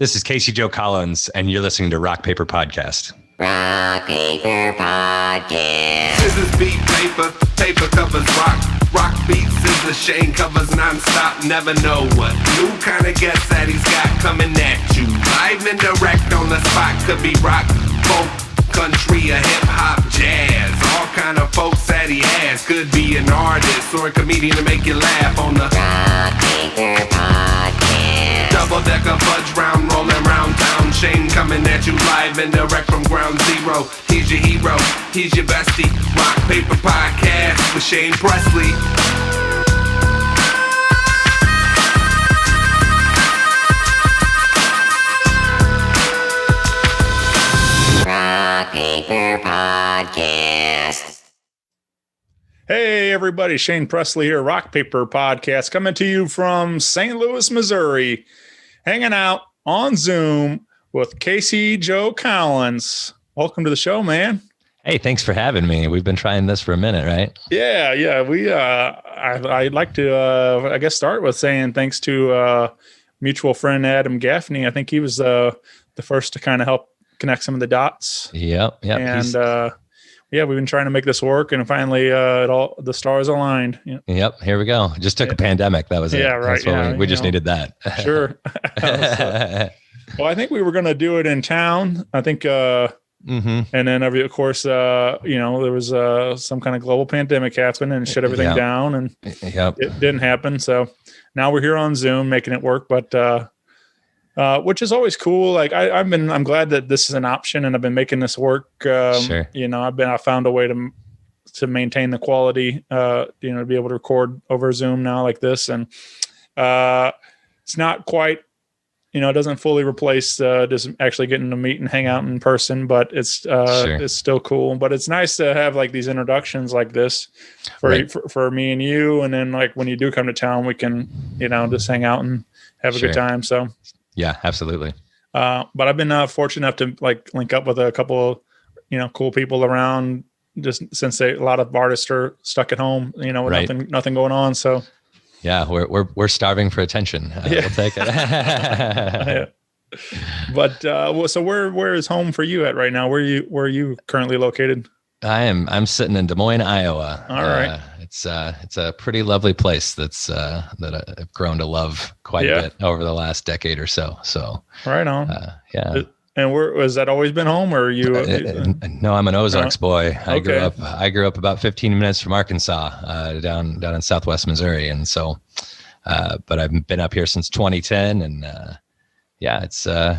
This is Casey Joe Collins, and you're listening to Rock Paper Podcast. Rock Paper Podcast. Scissors beat paper, paper covers rock. Rock beats scissors, Shane covers non-stop. Never know what new kind of guest that he's got coming at you. Live and direct on the spot. Could be rock, folk, country, or hip-hop, jazz. All kind of folks that he has. Could be an artist or a comedian to make you laugh on the Rock Paper Podcast. double-decker fudge round, rolling round town. Shane coming at you live and direct from ground zero. He's your hero, he's your bestie. Rock Paper Podcast with Shane Presley. Rock Paper Podcast. Hey everybody, Shane Presley here, Rock Paper Podcast, coming to you from St. Louis, Missouri, hanging out on Zoom with Casey Joe Collins. Welcome to the show, man. Hey, thanks for having me. We've been trying this for a minute, right? Yeah. I'd like to, I guess, start with saying thanks to mutual friend Adam Gaffney. I think he was the first to kind of help connect some of the dots. Yep. And yeah, we've been trying to make this work, and finally, the stars aligned. Yep. Here we go. Just took a pandemic. That was it. Yeah, right. That's what we just needed that. Sure. Well, I think we were going to do it in town. I think, and then of course, there was some kind of global pandemic happened and shut everything down, and it didn't happen. So now we're here on Zoom making it work, but which is always cool. Like I'm glad that this is an option, and I've been making this work. Sure. I found a way to maintain the quality, to be able to record over Zoom now like this. And it's not quite, it doesn't fully replace just actually getting to meet and hang out in person, but it's still cool. But it's nice to have like these introductions like this for me and you. And then like when you do come to town, we can, just hang out and have a good time. So yeah, absolutely. But I've been fortunate enough to like link up with a couple of, cool people around, just since a lot of artists are stuck at home, with nothing going on. So yeah, we're starving for attention. We'll take it. Yeah. But so where is home for you at right now? Where are you currently located? I'm sitting in Des Moines, Iowa. All right. It's a pretty lovely place that I've grown to love quite a bit over the last decade or so. So right on. Yeah. And where was that always been home, or are you? No, I'm an Ozarks boy. I grew up about 15 minutes from Arkansas, down in Southwest Missouri, and so, but I've been up here since 2010, and it's a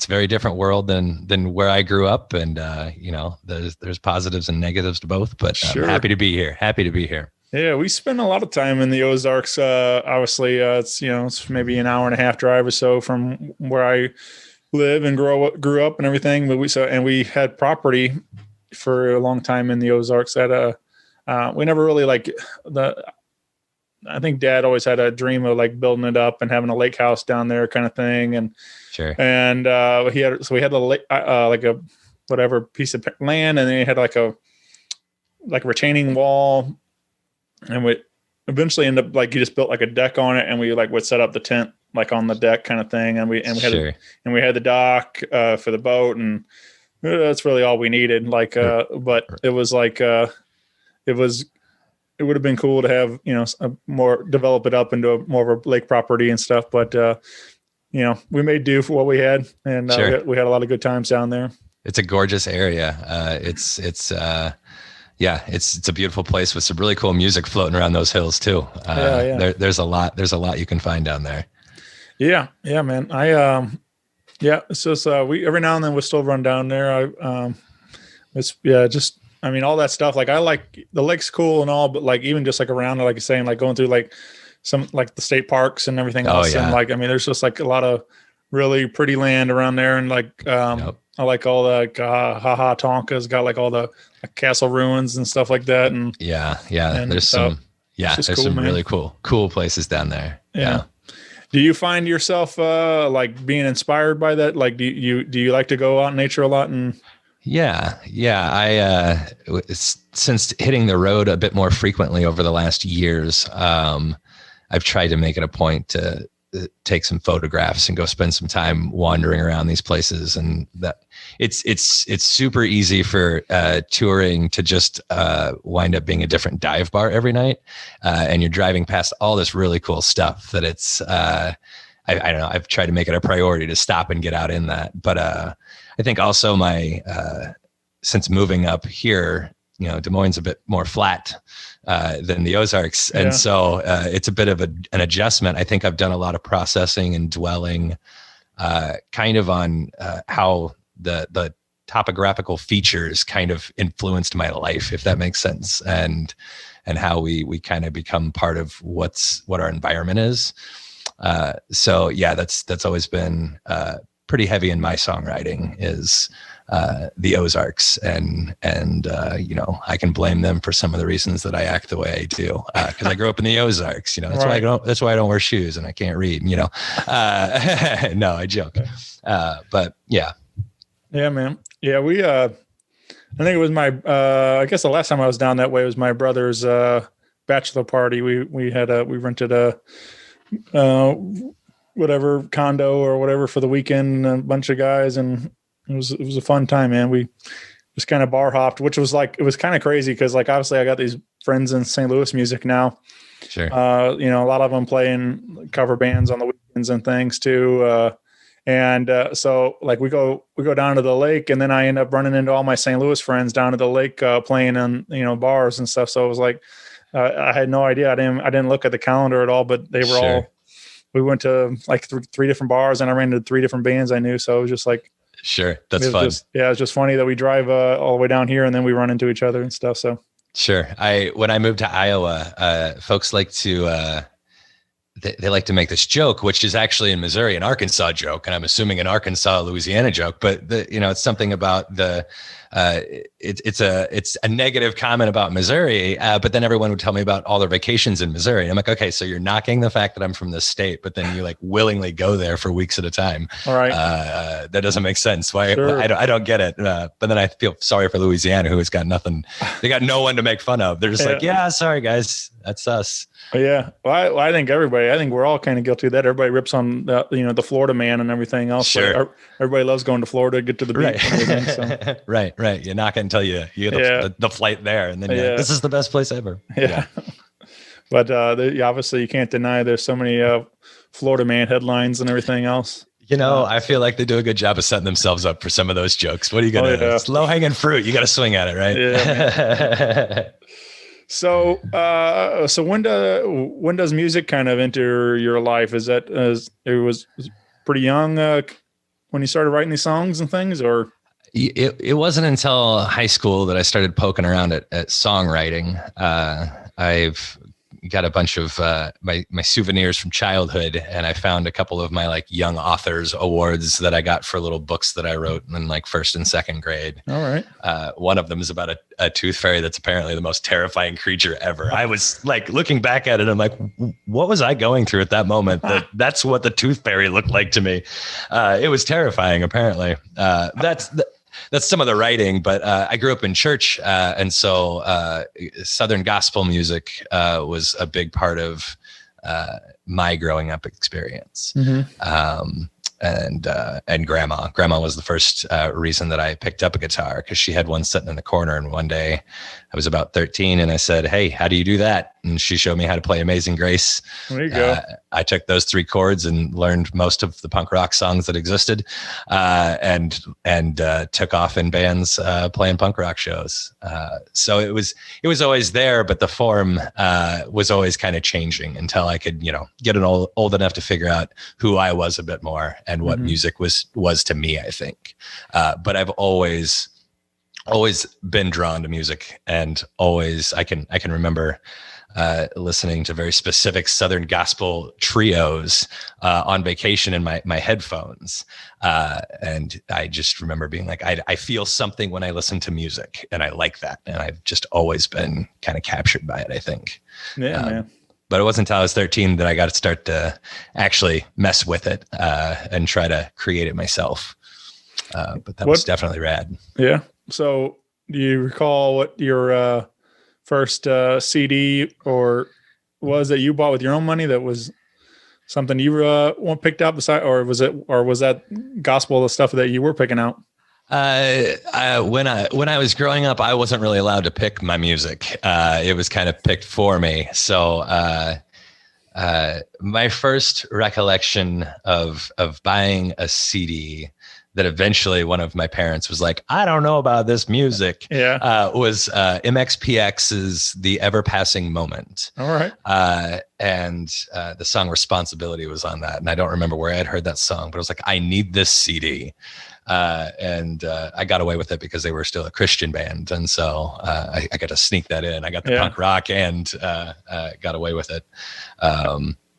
very different world than where I grew up, and there's positives and negatives to both, but I'm happy to be here. Yeah, we spend a lot of time in the Ozarks. Obviously, it's maybe an hour and a half drive or so from where I live and grew up and everything. But we had property for a long time in the Ozarks. We never really I think Dad always had a dream of like building it up and having a lake house down there, kind of thing. And sure. And we had the lake, like a whatever piece of land, and then he had like a retaining wall, and we eventually ended up like he just built like a deck on it, and we like would set up the tent like on the deck, kind of thing. And we had the dock for the boat, and that's really all we needed. Like, but it was like it would have been cool to have, develop it up into more of a lake property and stuff. But, we made do for what we had, and we had a lot of good times down there. It's a gorgeous area. It's a beautiful place with some really cool music floating around those hills too. There's a lot you can find down there. Yeah, man. So we every now and then we'll still run down there. All that stuff. Like I like the lake's cool and all, but like even just like around, like you're saying, like going through like some like the state parks and everything else. And like there's just like a lot of really pretty land around there, and like I like all the Tonka's got like all the castle ruins and stuff like that. And there's some really cool places down there. Yeah. Do you find yourself like being inspired by that? Like, do you like to go out in nature a lot? And I since hitting the road a bit more frequently over the last years, I've tried to make it a point to take some photographs and go spend some time wandering around these places. And that it's super easy for touring to just wind up being a different dive bar every night. And you're driving past all this really cool stuff that it's, I don't know, I've tried to make it a priority to stop and get out in that. But I think also since moving up here, Des Moines is a bit more flat than the Ozarks. Yeah. And so it's a bit of an adjustment. I think I've done a lot of processing and dwelling kind of on how the topographical features kind of influenced my life, if that makes sense. And how we kind of become part of what our environment is. So yeah, that's always been pretty heavy in my songwriting is the Ozarks, and I can blame them for some of the reasons that I act the way I do, because I grew up in the Ozarks. That's right. That's why I don't wear shoes and I can't read. No, I joke. But yeah, man. Yeah, we. I think it was my. I guess the last time I was down that way was my brother's bachelor party. We rented a whatever condo or whatever for the weekend, a bunch of guys, and it was a fun time, man. We just kind of bar hopped, which was like, it was kind of crazy because like obviously I got these friends in St. Louis music now. Sure. A lot of them playing cover bands on the weekends and things too. So like we go down to the lake, and then I end up running into all my St. Louis friends down to the lake playing in bars and stuff. So it was like I had no idea. I didn't look at the calendar at all, but they were Sure. all. We went to like three different bars, and I ran into 3 different bands I knew. So it was just like. Sure. That's fun. It's just funny that we drive all the way down here and then we run into each other and stuff. So sure. When I moved to Iowa, folks like to, they like to make this joke, which is actually in Missouri, an Arkansas joke. And I'm assuming an Arkansas, Louisiana joke, but it's something about it's a negative comment about Missouri. But then everyone would tell me about all their vacations in Missouri. And I'm like, okay, so you're knocking the fact that I'm from this state, but then you like willingly go there for weeks at a time. All right. That doesn't make sense. Why? Sure. I don't get it. But then I feel sorry for Louisiana, who has got nothing. They got no one to make fun of. They're just like, yeah, sorry guys, that's us. Yeah. Well, I think we're all kind of guilty of that. Everybody rips on the Florida man and everything else. Sure. Everybody loves going to Florida, get to the beach. Right. And everything, so. Right. You knock it until you get the flight there, and then this is the best place ever. Yeah. But obviously you can't deny there's so many Florida man headlines and everything else. I feel like they do a good job of setting themselves up for some of those jokes. What are you going to It's low hanging fruit. You got to swing at it, right? Yeah. So when does music kind of enter your life? Is that it was pretty young when you started writing these songs and things, or? It wasn't until high school that I started poking around at songwriting. I've got a bunch of my souvenirs from childhood, and I found a couple of my like young authors awards that I got for little books that I wrote in like 1st and 2nd grade. All right. One of them is about a tooth fairy that's apparently the most terrifying creature ever. I was like looking back at it, I'm like, what was I going through at that moment? That's what the tooth fairy looked like to me. It was terrifying, apparently. That's some of the writing, but I grew up in church, and so Southern gospel music was a big part of my growing up experience. Mm-hmm. And grandma was the first reason that I picked up a guitar, because she had one sitting in the corner. And one day I was about 13 and I said, "Hey, how do you do that?" And she showed me how to play Amazing Grace. There you go. I took those 3 chords and learned most of the punk rock songs that existed, and took off in bands playing punk rock shows. So it was always there, but the form was always kind of changing until I could, get old enough to figure out who I was a bit more and what mm-hmm. music was to me, I think. But I've always been drawn to music, and always I can remember listening to very specific Southern gospel trios on vacation in my headphones. And I just remember being like, I feel something when I listen to music, and I like that. And I've just always been kind of captured by it, I think. Yeah, man. But it wasn't until I was 13 that I got to start to actually mess with it and try to create it myself. But that was definitely rad. Yeah. So do you recall what your first CD or was that you bought with your own money that was something you picked up beside, or was that gospel the stuff that you were picking out? When I was growing up, I wasn't really allowed to pick my music. It was kind of picked for me. So my first recollection of buying a CD that eventually one of my parents was like, I don't know about this music. Yeah. Was MXPX's The Ever Passing Moment. All right. And the song Responsibility was on that. And I don't remember where I had heard that song, but I was like, I need this CD. And I got away with it because they were still a Christian band. And so I got to sneak that in. I got the punk rock and got away with it.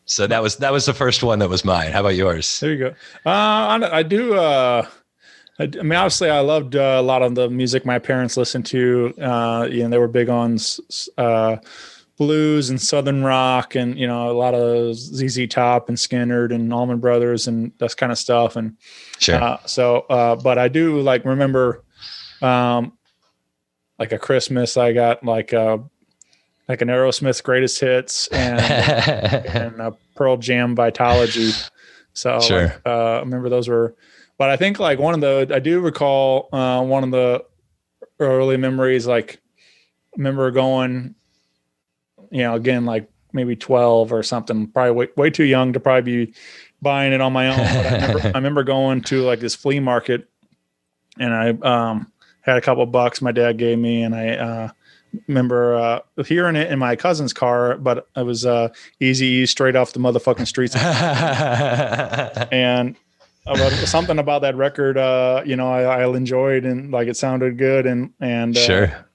So that was the first one that was mine. How about yours? There you go. I do. I mean, obviously, I loved a lot of the music my parents listened to. They were big on blues and Southern rock, and a lot of ZZ Top and Skynyrd and Allman Brothers and that kind of stuff. And sure. But I do remember, like a Christmas, I got like an Aerosmith Greatest Hits and a Pearl Jam Vitology. So sure. I remember those were, but I think like I do recall one of the early memories, like I remember going, again, like maybe 12 or something, probably way too young to probably be buying it on my own. But I remember going to like this flea market, and I had a couple of bucks my dad gave me, and I remember hearing it in my cousin's car, but it was Easy straight off the motherfucking streets. And something about that record, I enjoyed, and like it sounded good, and sure.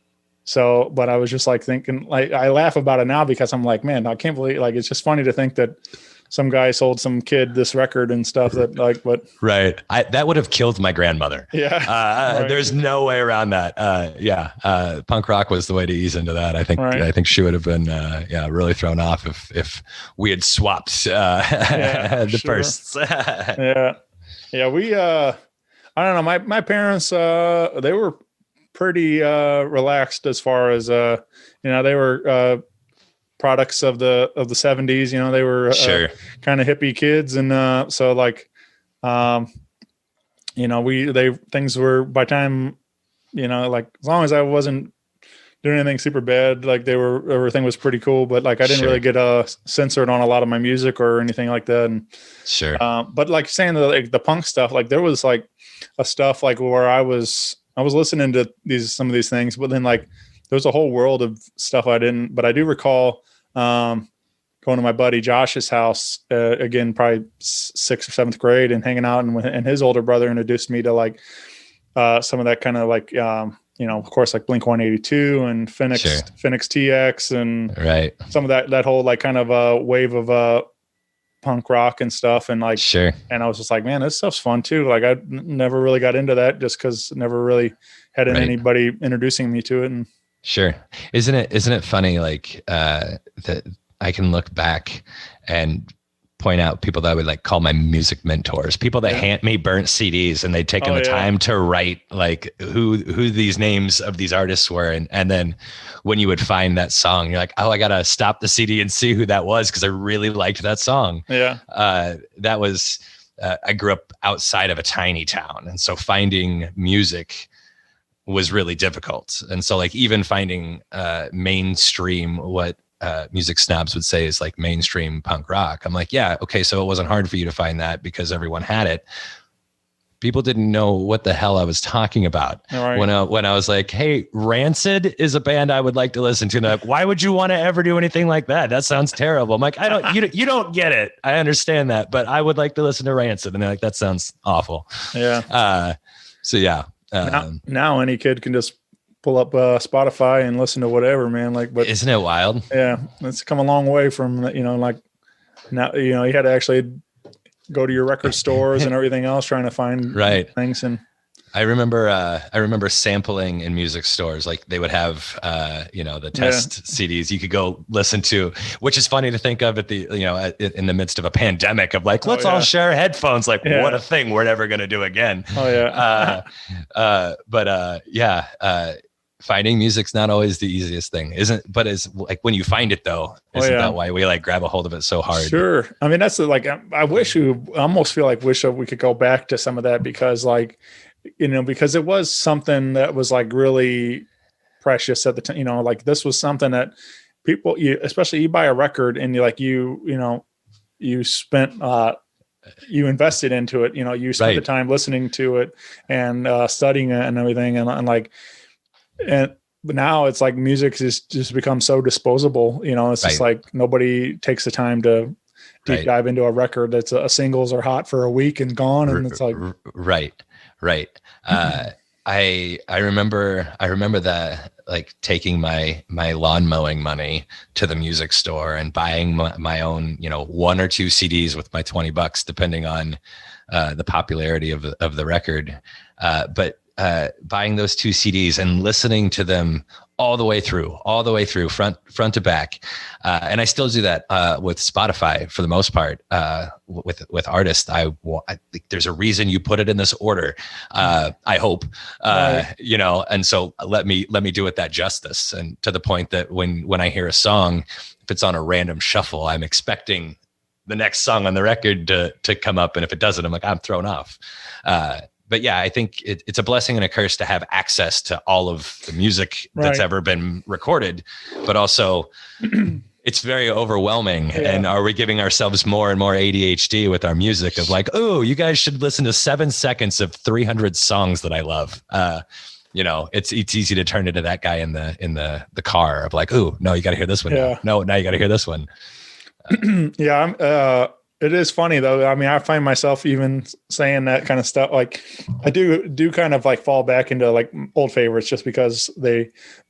So, but I was just like thinking, like I laugh about it now because I'm like, man, I can't believe, like it's just funny to think that some guy sold some kid this record and stuff that like, but right. That would have killed my grandmother. Yeah. Right. There's no way around that. Punk rock was the way to ease into that. I think she would have been, really thrown off if we had swapped, the firsts. Yeah. We, I don't know. My parents, they were pretty, relaxed as far as, they were, products of the 70s, they were sure. Kind of hippie kids. And, so like, things were by time, like as long as I wasn't doing anything super bad, like everything was pretty cool, but like, I didn't really get censored on a lot of my music or anything like that. And sure. But like saying the punk stuff, like there was like a stuff like where I was listening to some of these things, but then like, there was a whole world of stuff but I do recall, going to my buddy Josh's house, again, probably 6th or 7th grade, and hanging out, and his older brother introduced me to like, some of that kind of like, of course, like Blink-182 and Phoenix TX, and right. Some of that whole like kind of wave of punk rock and stuff, and like, sure. And I was just like, man, this stuff's fun too. Like I never really got into that just because never really had anybody introducing me to it. And sure. Isn't it funny? Like, that I can look back and point out people that I would like call my music mentors, people that hand me burnt CDs, and they'd taken the time to write like who these names of these artists were. And then when you would find that song, you're like, oh, I got to stop the CD and see who that was, 'cause I really liked that song. Yeah. That was, I grew up outside of a tiny town. And so finding music was really difficult. And so like even finding mainstream, what music snobs would say is like mainstream punk rock. I'm like, yeah, okay, so it wasn't hard for you to find that because everyone had it. People didn't know what the hell I was talking about. Right. When I was like, hey, Rancid is a band I would like to listen to. And they're like, why would you want to ever do anything like that? That sounds terrible. I'm like, you don't get it. I understand that, but I would like to listen to Rancid. And they're like, that sounds awful. Yeah. So yeah. Now any kid can just pull up Spotify and listen to whatever, man. Like, but isn't it wild? Yeah, it's come a long way from like now. You had to actually go to your record stores and everything else trying to find things. And I remember sampling in music stores. Like they would have the test CDs you could go listen to, which is funny to think of at the in the midst of a pandemic of like, let's all share headphones. Like what a thing we're never going to do again. finding music's not always the easiest thing, isn't? But it's like when you find it, though, isn't that why we like grab a hold of it so hard? Sure. I mean, that's like I wish I almost feel like we could go back to some of that because like because it was something that was like really precious at the time. Like this was something that people, especially you buy a record and you spent you invested into it. You spent the time listening to it and studying it and everything, but now it's like music has just become so disposable. It's just like nobody takes the time to deep dive into a record that's a singles are hot for a week and gone, and it's like right. I remember that, like taking my lawn mowing money to the music store and buying my own, 1 or 2 CDs with my $20, depending on the popularity of the record. But buying those 2 CDs and listening to them all the way through, front to back. And I still do that with Spotify for the most part. With artists, I think there's a reason you put it in this order. I hope, and so let me do it that justice. And to the point that when I hear a song, if it's on a random shuffle, I'm expecting the next song on the record to come up. And if it doesn't, I'm like, I'm thrown off. But yeah, I think it's a blessing and a curse to have access to all of the music that's ever been recorded, but also it's very overwhelming. Yeah. And are we giving ourselves more and more ADHD with our music of like, oh, you guys should listen to 7 seconds of 300 songs that I love. It's easy to turn into that guy in the car of like, oh, no, you got to hear this one. Yeah. No, now you got to hear this one. It is funny though. I mean, I find myself even saying that kind of stuff. Like I do kind of like fall back into like old favorites just because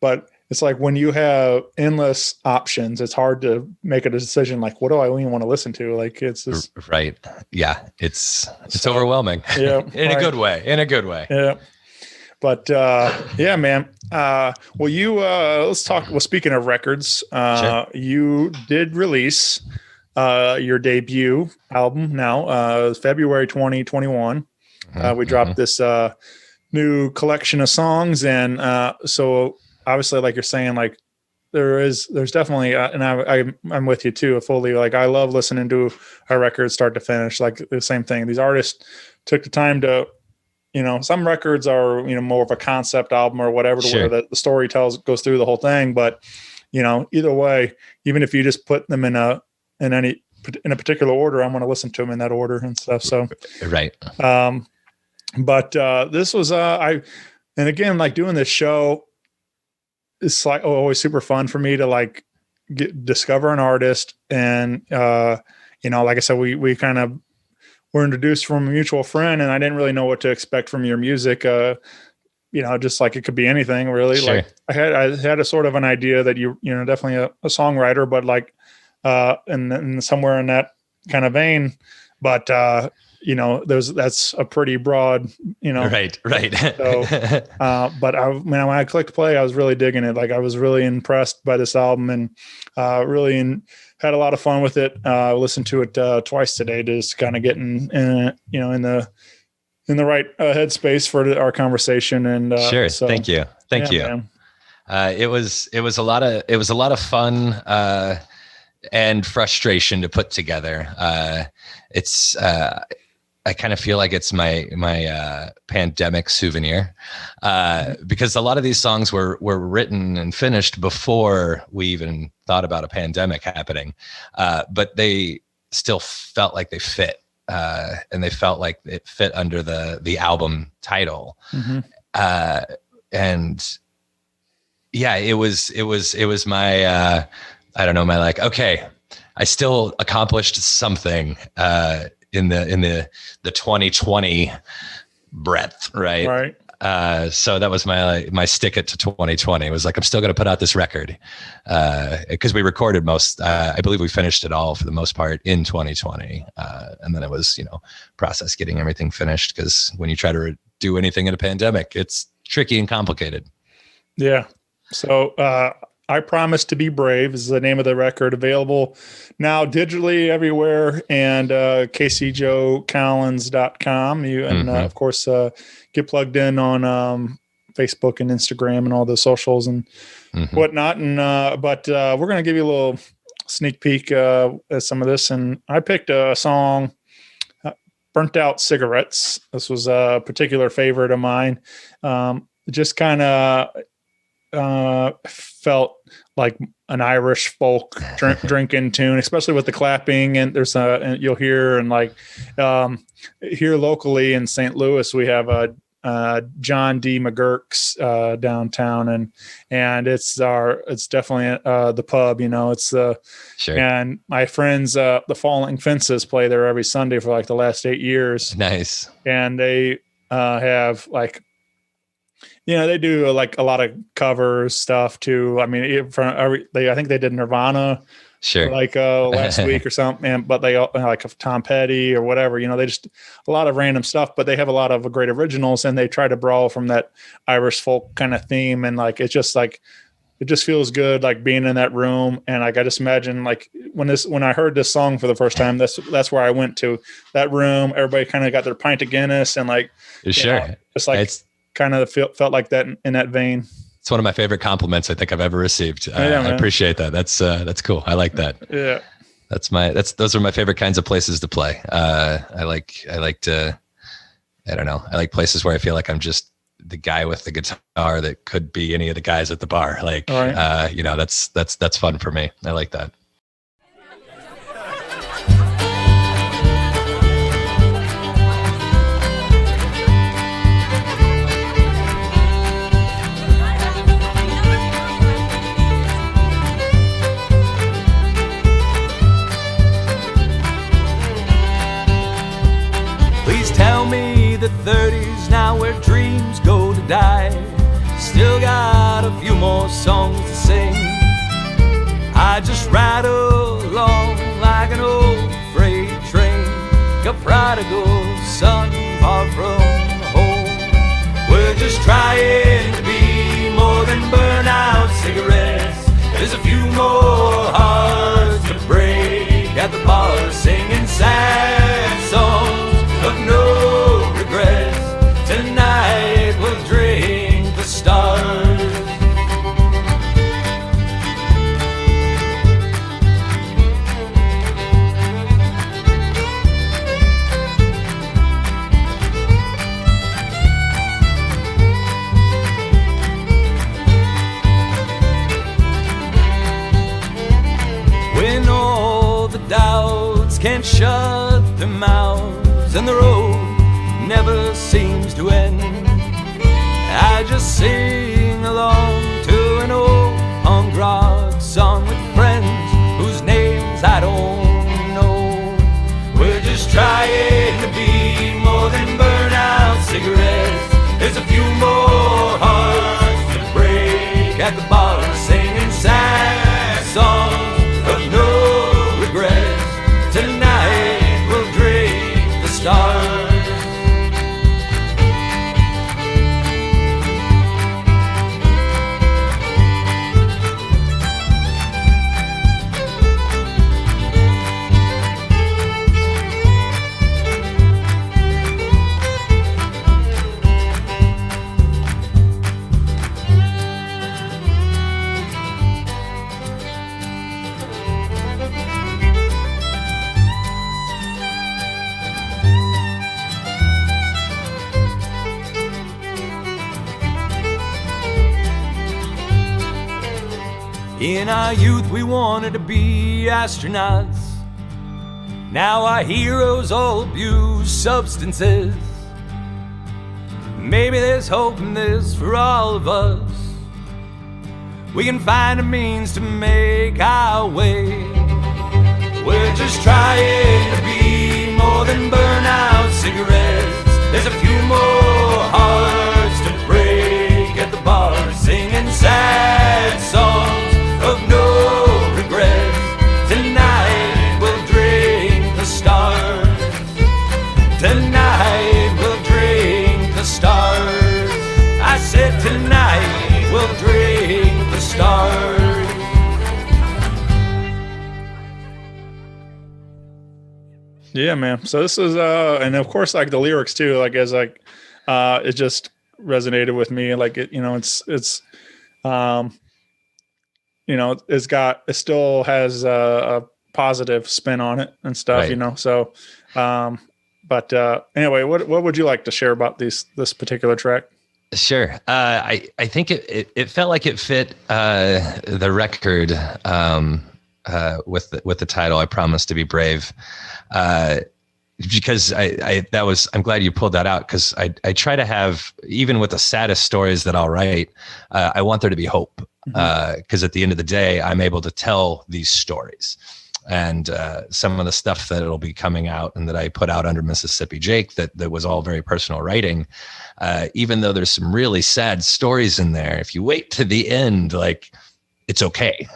but it's like when you have endless options, it's hard to make a decision. Like, what do I even want to listen to? Like it's just right. Yeah. It's overwhelming. Yeah. In a good way. Yeah. But man. Let's talk. Well, speaking of records, sure. You did release your debut album now, February 2021. We dropped this new collection of songs, and so obviously, like you're saying, like there's definitely, and I'm with you too, fully. Like I love listening to a record start to finish. Like the same thing. These artists took the time to, some records are more of a concept album or whatever, sure. where the story goes through the whole thing. But either way, even if you just put them in a particular order, I'm going to listen to them in that order and stuff. So, right. But this was, and again, like doing this show, it's like always super fun for me to like discover an artist. And, like I said, we kind of were introduced from a mutual friend, and I didn't really know what to expect from your music. Just like it could be anything really. Sure. Like I had a sort of an idea that you're definitely a songwriter, but like, and somewhere in that kind of vein, but that's a pretty broad, right. So, but when I clicked play, I was really digging it. Like I was really impressed by this album, and had a lot of fun with it. Listened to it twice today, just kind of getting in the right headspace for our conversation. And sure, so, thank you. It was a lot of fun. And frustration to put together. I kind of feel like it's my pandemic souvenir, because a lot of these songs were written and finished before we even thought about a pandemic happening, but they still felt like they fit, and they felt like it fit under the album title, and yeah, it was my. I don't know, my like, okay, I still accomplished something in the 2020 breadth, right? Right. So that was my stick it to 2020. It was like, I'm still going to put out this record, because we recorded I believe we finished it all for the most part in 2020. And then it was, process getting everything finished, because when you try to do anything in a pandemic, it's tricky and complicated. Yeah. So, I Promise to Be Brave is the name of the record, available now digitally everywhere, and kcjoecollins.com. Of course, get plugged in on Facebook and Instagram and all the socials and whatnot. And but we're gonna give you a little sneak peek at some of this. And I picked a song, "Burnt Out Cigarettes." This was a particular favorite of mine. Just kind of felt like an Irish folk drinking tune, especially with the clapping. And there's and you'll hear, and like here locally in St. Louis, we have a John D. McGurk's downtown, and it's definitely the pub. It's Sure. And my friends, the Falling Fences, play there every Sunday for like the last 8 years. Nice. And they have like, they do like a lot of cover stuff too. I mean, I think they did Nirvana, sure, like last week or something. But they like Tom Petty or whatever. They just a lot of random stuff. But they have a lot of great originals, and they try to brawl from that Irish folk kind of theme. And like it just feels good, like being in that room. And like I just imagine like when I heard this song for the first time, that's where I went to, that room. Everybody kind of got their pint of Guinness and like sure, just like kind of felt like that in that vein. It's one of my favorite compliments I think I've ever received. I appreciate that. That's cool. I like that. Yeah. Those are my favorite kinds of places to play. I like places where I feel like I'm just the guy with the guitar that could be any of the guys at the bar. Like, right. That's fun for me. I like that. Tell me the 30s now where dreams go to die. Still got a few more songs to sing. I just rattle along like an old freight train, a prodigal son far from home. We're just trying to be more than burn out cigarettes. There's a few more hearts to break at the bar, singing sad songs of no regrets. Tonight we'll drink the stars. When all the doubts can't shut their mouths and the road never seems to end, I just sing along to an old punk rock song with friends whose names I don't know. We're just trying to be more than burn out cigarettes. There's a few more hearts to break at the bar, singing sad songs of no regrets. Tonight we'll drink the stars. In our youth we wanted to be astronauts. Now our heroes all abuse substances. Maybe there's hope in this for all of us. We can find a means to make our way. We're just trying to be more than burn out cigarettes. There's a few more hearts to break at the bar, singing sad songs of no regrets. Tonight we'll drink the stars. Tonight we'll drink the stars. I said tonight we'll drink the stars. Yeah, man. So this is and of course like the lyrics too, like as like it just resonated with me. Like it, you know, it still has a positive spin on it and stuff, Right. you know? So, but anyway, what would you like to share about this particular track? Sure. I think it felt like it fit the record with the title "I Promise to Be Brave," because I'm glad you pulled that out, because I try to have, even with the saddest stories that I'll write, I want there to be hope, because at the end of the day, I'm able to tell these stories. And some of the stuff that it'll be coming out and that I put out under Mississippi Jake, that was all very personal writing. Even though there's some really sad stories in there, if you wait to the end, like, it's okay.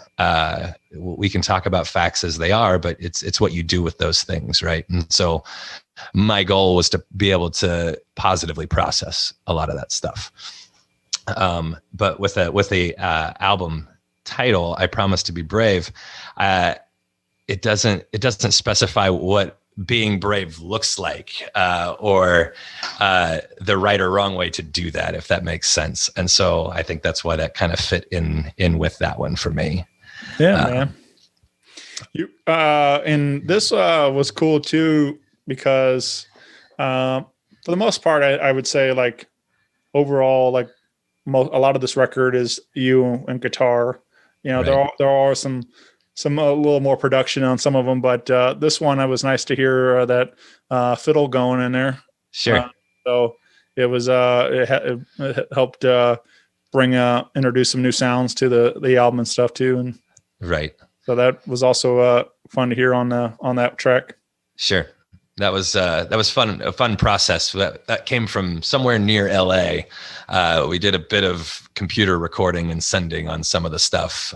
We can talk about facts as they are, but it's what you do with those things, right? And so my goal was to be able to positively process a lot of that stuff. But with the album title, "I Promise to Be Brave," it doesn't specify what being brave looks like, or the right or wrong way to do that, if that makes sense. And so I think that's why that kind of fit in with that one for me. Yeah, man. You and this was cool too, because for the most part, I would say, like, overall, like, a lot of this record is you and guitar. You know, Right. there are some a little more production on some of them, but this one, it was nice to hear that fiddle going in there. Sure. So it was it helped introduce some new sounds to the album and stuff too, and Right. so that was also fun to hear on that track. Sure. That was fun, a fun process. That came from somewhere near LA. We did a bit of computer recording and sending on some of the stuff.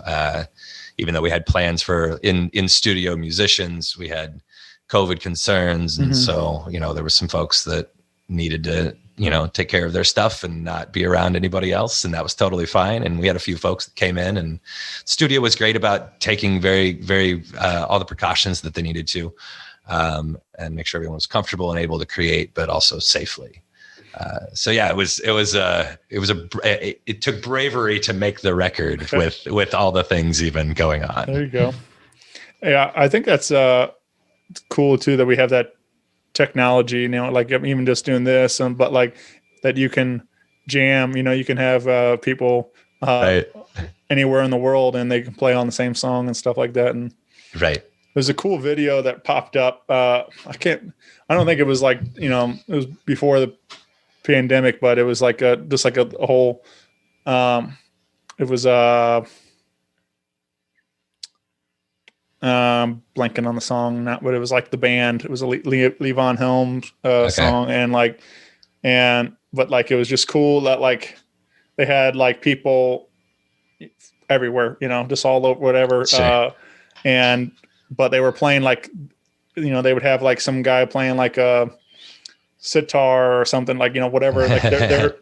Even though we had plans for in studio musicians, we had COVID concerns. And so, you know, there were some folks that needed to, you know, take care of their stuff and not be around anybody else. And that was totally fine. And we had a few folks that came in, and the studio was great about taking very, very, all the precautions that they needed to, and make sure everyone was comfortable and able to create, but also safely. So yeah, it took bravery to make the record with all the things even going on. There you go. Yeah, I think that's cool too, that we have that technology, you know, like even just doing this, but like that you can jam, you know, you can have people Right. anywhere in the world, and they can play on the same song and stuff like that. And Right. there's a cool video that popped up. I don't think it was like, you know, it was before the pandemic, but it was like just like a whole, it was blanking on the song, not what it was, like the band. It was a Levon Helms song, but like it was just cool that like they had like people everywhere, you know, just all over, whatever. Sure. But they were playing, like, you know, they would have like some guy playing like a sitar or something, like, you know, whatever, like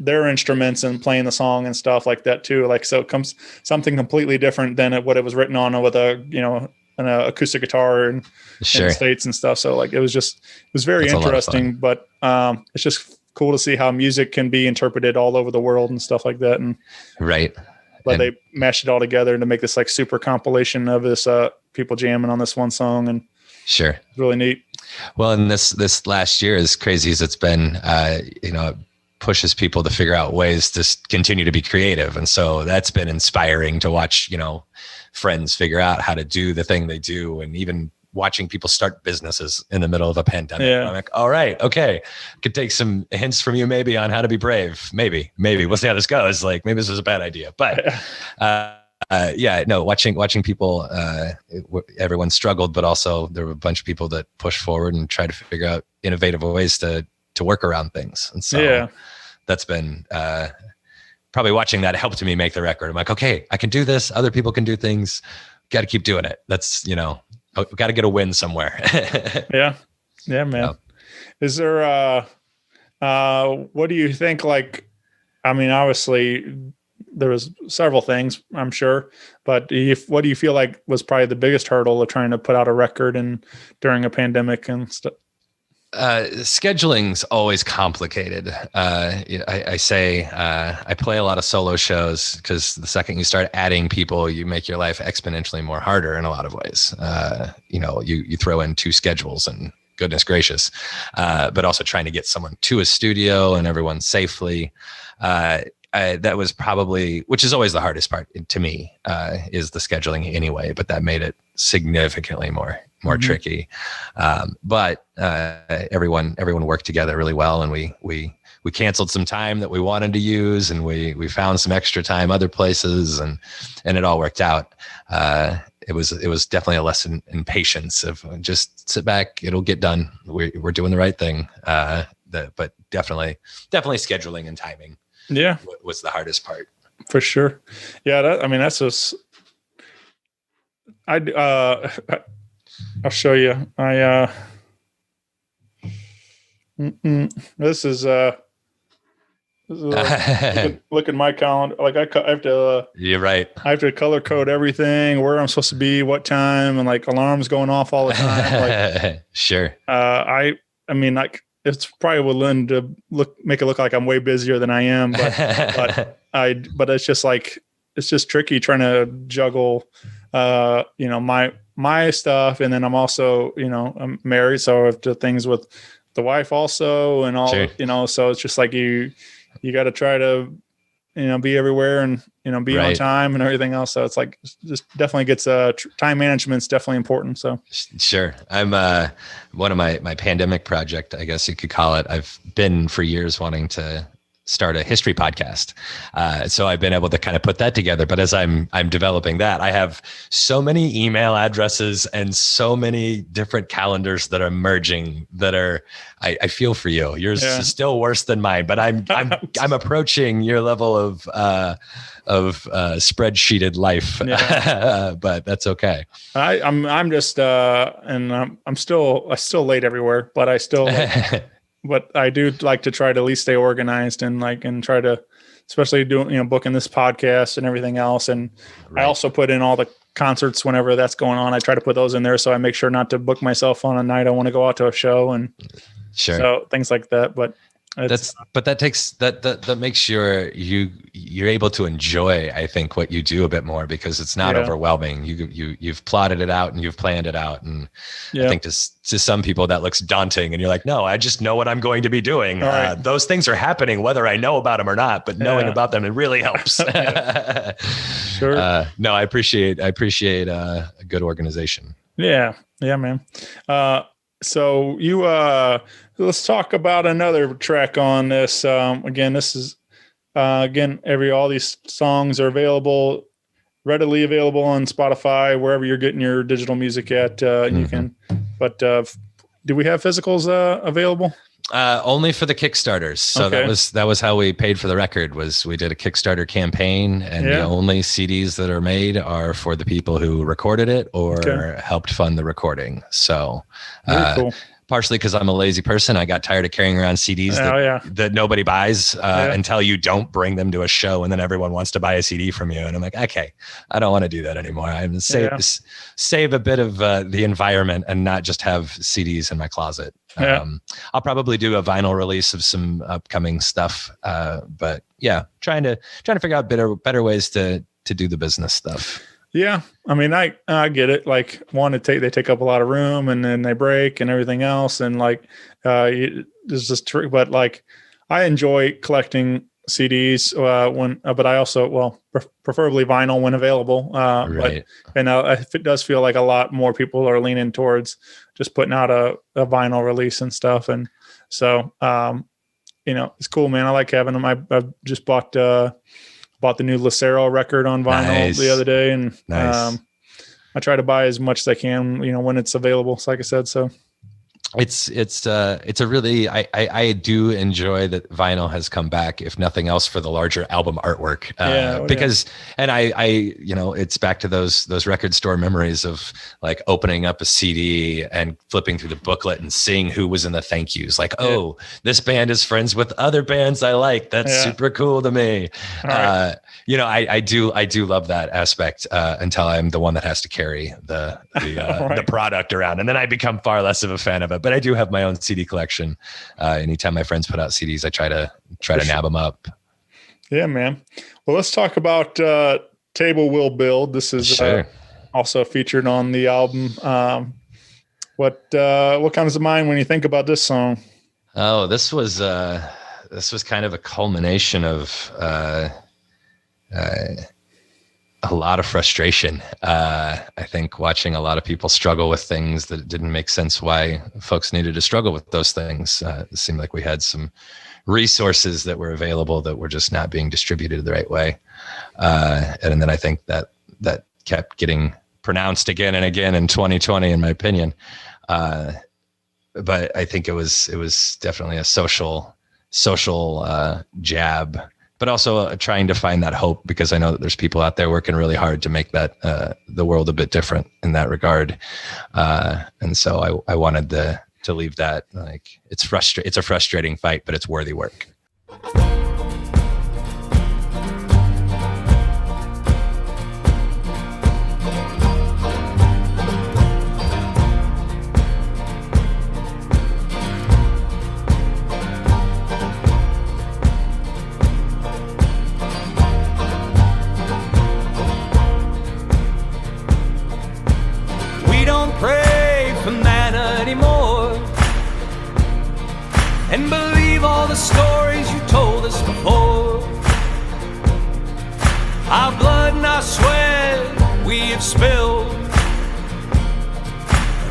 their instruments, and playing the song and stuff like that too. Like, so it comes something completely different than what it was written on with an acoustic guitar in the States and stuff. So like, it was very interesting, but it's just cool to see how music can be interpreted all over the world and stuff like that. And right. But they mashed it all together to make this like super compilation of this people jamming on this one song, and sure, really neat. Well, and this last year, as crazy as it's been, you know, it pushes people to figure out ways to continue to be creative, and so that's been inspiring to watch. You know, friends figure out how to do the thing they do, and even watching people start businesses in the middle of a pandemic. Yeah. I'm like, all right, okay, could take some hints from you maybe on how to be brave. Maybe we'll see how this goes. Like, maybe this was a bad idea, but watching people, everyone struggled, but also there were a bunch of people that pushed forward and tried to figure out innovative ways to work around things. And so that's been probably watching that helped me make the record. I'm like, okay, I can do this. Other people can do things. Got to keep doing it. That's, you know, got to get a win somewhere. Yeah, man. Yeah. Is there what do you think? Like, I mean, obviously there was several things, I'm sure, but what do you feel like was probably the biggest hurdle of trying to put out a record and during a pandemic and stuff? Scheduling's always complicated. I say I play a lot of solo shows because the second you start adding people, you make your life exponentially more harder in a lot of ways. You throw in 2 schedules and goodness gracious, but also trying to get someone to a studio and everyone safely. That was probably, which is always the hardest part to me, is the scheduling anyway, but that made it significantly more tricky. But everyone worked together really well, and we canceled some time that we wanted to use, and we found some extra time other places, and it all worked out. It was definitely a lesson in patience of just sit back, it'll get done. We're doing the right thing. But definitely scheduling and timing. Yeah, was the hardest part for sure. Yeah, that's just. I'll show you. This is look at my calendar. Like I have to. You're right. I have to color code everything, where I'm supposed to be, what time, and like alarms going off all the time. Like, sure. I mean, like it's probably would lend to make it look like I'm way busier than I am, but it's just like it's just tricky trying to juggle, my stuff, and then I'm also I'm married, so I have to things with the wife also, and all sure. So it's just like you got to try to be everywhere and be right. on time and everything else. So it's like just definitely gets time management's definitely important. So sure. I'm one of my pandemic project, I guess you could call it. I've been for years wanting to start a history podcast. So I've been able to kind of put that together. But as I'm developing that, I have so many email addresses and so many different calendars that are merging that are, I feel for you. Yours is still worse than mine, but I'm approaching your level of spreadsheeted life, but that's okay. I'm just, and I'm still late everywhere, but I still, but I do like to try to at least stay organized and try to, especially doing, booking this podcast and everything else. And right. I also put in all the concerts whenever that's going on. I try to put those in there. So I make sure not to book myself on a night I want to go out to a show, and sure. So things like that. But that makes you're able to enjoy, I think, what you do a bit more, because it's not overwhelming. You've plotted it out and you've planned it out, and I think to some people that looks daunting, and you're like, no, I just know what I'm going to be doing. Right. Those things are happening whether I know about them or not, but knowing about them, it really helps. Sure. No, I appreciate a good organization. Yeah, man. So you let's talk about another track on this. Again, this is all these songs are readily available on Spotify, wherever you're getting your digital music at. You can, but do we have physicals available? Only for the Kickstarters. So that was how we paid for the record. Was we did a Kickstarter campaign, and the only CDs that are made are for the people who recorded it or helped fund the recording. So cool. Partially because I'm a lazy person. I got tired of carrying around CDs that nobody buys until you don't bring them to a show, and then everyone wants to buy a CD from you. And I'm like, okay, I don't want to do that anymore. I'm save a bit of the environment and not just have CDs in my closet. I'll probably do a vinyl release of some upcoming stuff. But trying to figure out better ways to do the business stuff. Yeah. I mean, I get it. Like they take up a lot of room, and then they break and everything else. And it's just true. But like, I enjoy collecting CDs but I also, preferably vinyl when available. Right. It does feel like a lot more people are leaning towards just putting out a vinyl release and stuff. And so, it's cool, man. I like having them. I've just bought the new Lucero record on vinyl the other day, and I try to buy as much as I can, when it's available. So like I said, so it's a really, I do enjoy that vinyl has come back, if nothing else, for the larger album artwork, because it's back to those record store memories of like opening up a CD and flipping through the booklet and seeing who was in the thank yous. Like, oh, this band is friends with other bands I like. That's super cool to me. Right. I do love that aspect until I'm the one that has to carry the product around, and then I become far less of a fan of but I do have my own CD collection. Anytime my friends put out CDs, I try to nab them up. Yeah, man. Well, let's talk about Table Will Build. This is also featured on the album. What comes to mind when you think about this song? Oh, this was kind of a culmination of a lot of frustration. I think watching a lot of people struggle with things that didn't make sense why folks needed to struggle with those things. It seemed like we had some resources that were available that were just not being distributed the right way. And then I think that kept getting pronounced again and again in 2020, in my opinion. But I think it was definitely a social jab, but also trying to find that hope, because I know that there's people out there working really hard to make that the world a bit different in that regard. And so I wanted to leave that, like, it's a frustrating fight, but it's worthy work. And believe all the stories you told us before. Our blood and our sweat we have spilled.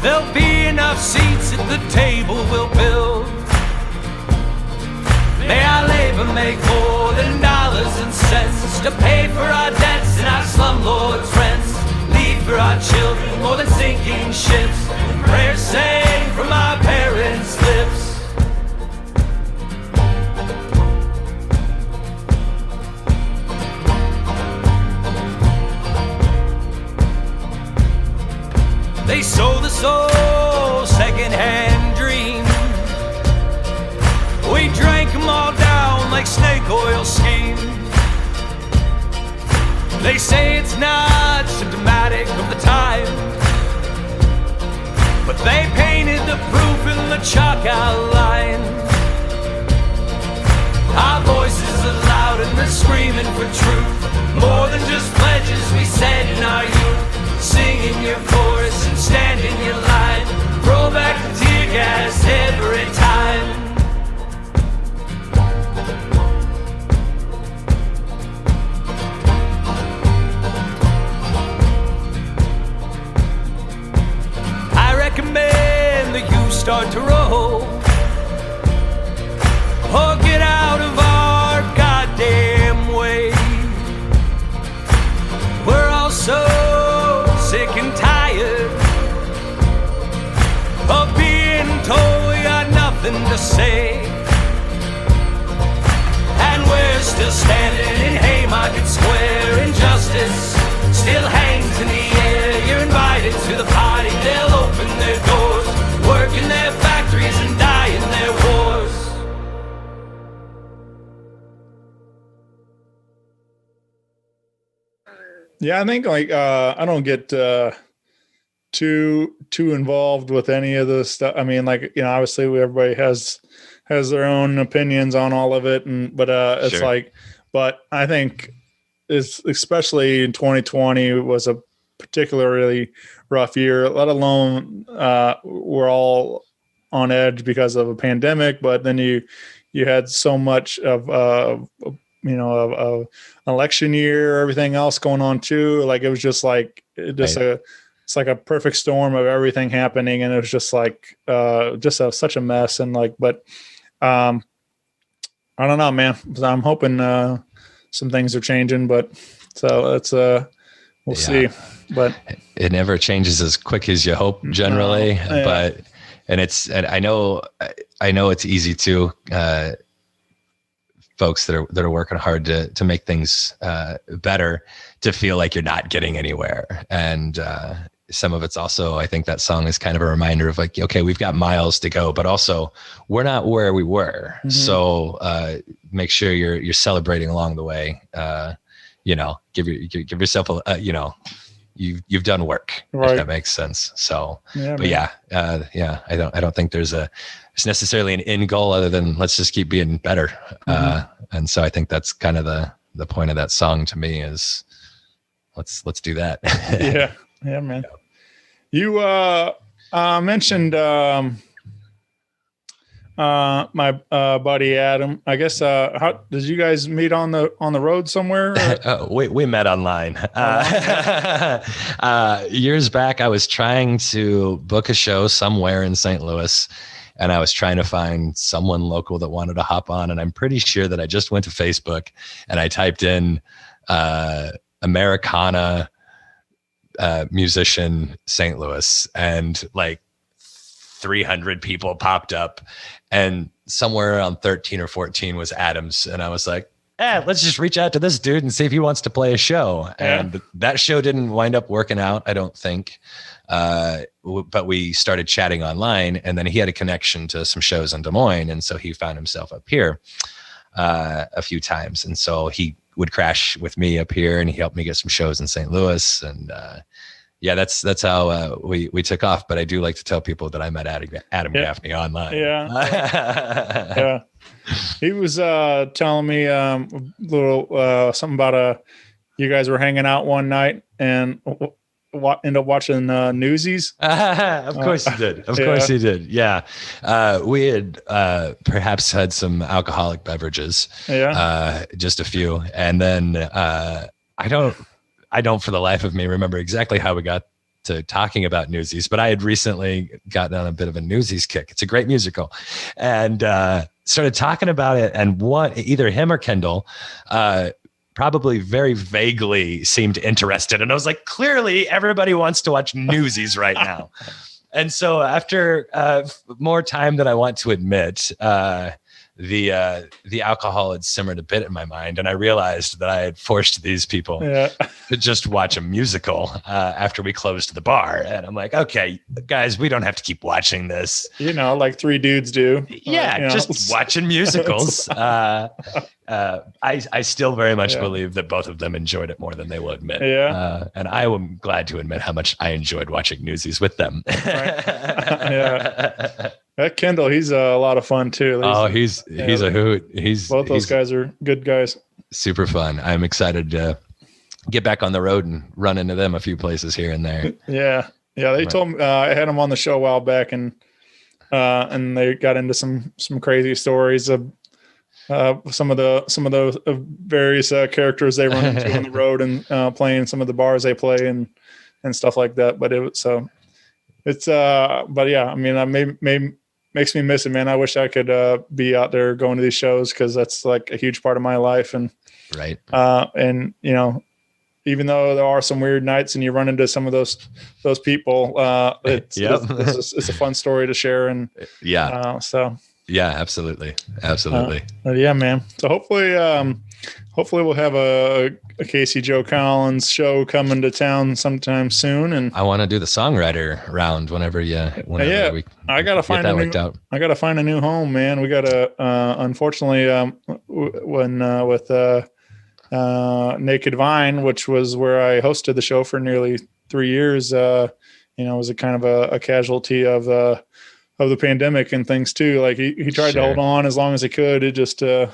There'll be enough seats at the table we'll build. May our labor make more than dollars and cents to pay for our debts and our slumlords' rents. Leave for our children more than sinking ships. Prayers sang from our parents' lips. They sold us all second-hand dreams. We drank them all down like snake oil schemes. They say it's not symptomatic of the time, but they painted the proof in the chalk outline. Our voices are loud and they're screaming for truth, more than just pledges we said in our youth. Sing in your chorus and stand in your line. Roll back the tear gas every time. I recommend that you start to roll, or get out of our goddamn way. We're all so sick and tired of being told we got nothing to say. And we're still standing in Haymarket Square. Injustice still hangs in the air. You're invited to the party, they'll open their doors, work in their factories and die in their wars. Yeah, I think I don't get too involved with any of this stuff. I mean, obviously everybody has their own opinions on all of it, but it's Sure. but I think it's, especially in 2020, was a particularly rough year, let alone we're all on edge because of a pandemic, but then you had so much of election year, everything else going on too. Like, it was just like it's like a perfect storm of everything happening, and it was just like such a mess. And but I don't know, man. I'm hoping some things are changing, but so it's we'll see. But it never changes as quick as you hope generally. Yeah. But I know it's easy to folks that are working hard to make things better, to feel like you're not getting anywhere. And some of it's also, I think that song is kind of a reminder of like, okay, we've got miles to go, but also we're not where we were. Mm-hmm. So make sure you're celebrating along the way. Give yourself you've done work, right. if that makes sense. So, yeah, but I don't think there's necessarily an end goal other than let's just keep being better. And so I think that's kind of the point of that song to me is let's do that. yeah, man. You mentioned my buddy Adam. I guess how did you guys meet on the road somewhere? We met online. Years back, I was trying to book a show somewhere in St. Louis, and I was trying to find someone local that wanted to hop on. And I'm pretty sure that I just went to Facebook and I typed in Americana musician St. Louis, and like 300 people popped up, and somewhere around 13 or 14 was Adam's. And I was like, let's just reach out to this dude and see if he wants to play a show. Yeah. And that show didn't wind up working out, I don't think. But we started chatting online, and then he had a connection to some shows in Des Moines. And so he found himself up here a few times. And so he would crash with me up here, and he helped me get some shows in St. Louis. And that's how we took off. But I do like to tell people that I met Adam Gaffney online. Yeah. He was telling me a little something about you guys were hanging out one night and end up watching Newsies. Of course he did. Of course he did. Yeah. We had perhaps had some alcoholic beverages. Yeah. Just a few. And then I don't for the life of me remember exactly how we got to talking about Newsies, but I had recently gotten on a bit of a Newsies kick. It's a great musical, and started talking about it. And either him or Kendall probably very vaguely seemed interested. And I was like, clearly everybody wants to watch Newsies right now. And so after more time than I want to admit, the alcohol had simmered a bit in my mind, and I realized that I had forced these people to just watch a musical after we closed the bar. And I'm like, okay, guys, we don't have to keep watching this. Like three dudes do. Just watching musicals. I still very much believe that both of them enjoyed it more than they will admit. Yeah. And I am glad to admit how much I enjoyed watching Newsies with them. Yeah. That Kendall, he's a lot of fun too. He's a hoot. Both those guys are good guys. Super fun. I'm excited to get back on the road and run into them a few places here and there. Yeah. They told me I had them on the show a while back, and they got into some crazy stories of some of the various characters they run into on the road and playing some of the bars they play and stuff like that. But but yeah, I mean, I makes me miss it, man. I wish I could be out there going to these shows, because that's like a huge part of my life. And right. And even though there are some weird nights and you run into some of those people, it's a fun story to share. And so yeah, absolutely. But yeah, man. So hopefully we'll have a Casey Joe Collins show coming to town sometime soon. And I want to do the Songwriter round whenever we I gotta find that worked out. I gotta find a new home, man. We gotta unfortunately with Naked Vine, which was where I hosted the show for nearly 3 years, it was a kind of a casualty of the pandemic and things too. Like he tried to hold on as long as he could. It just it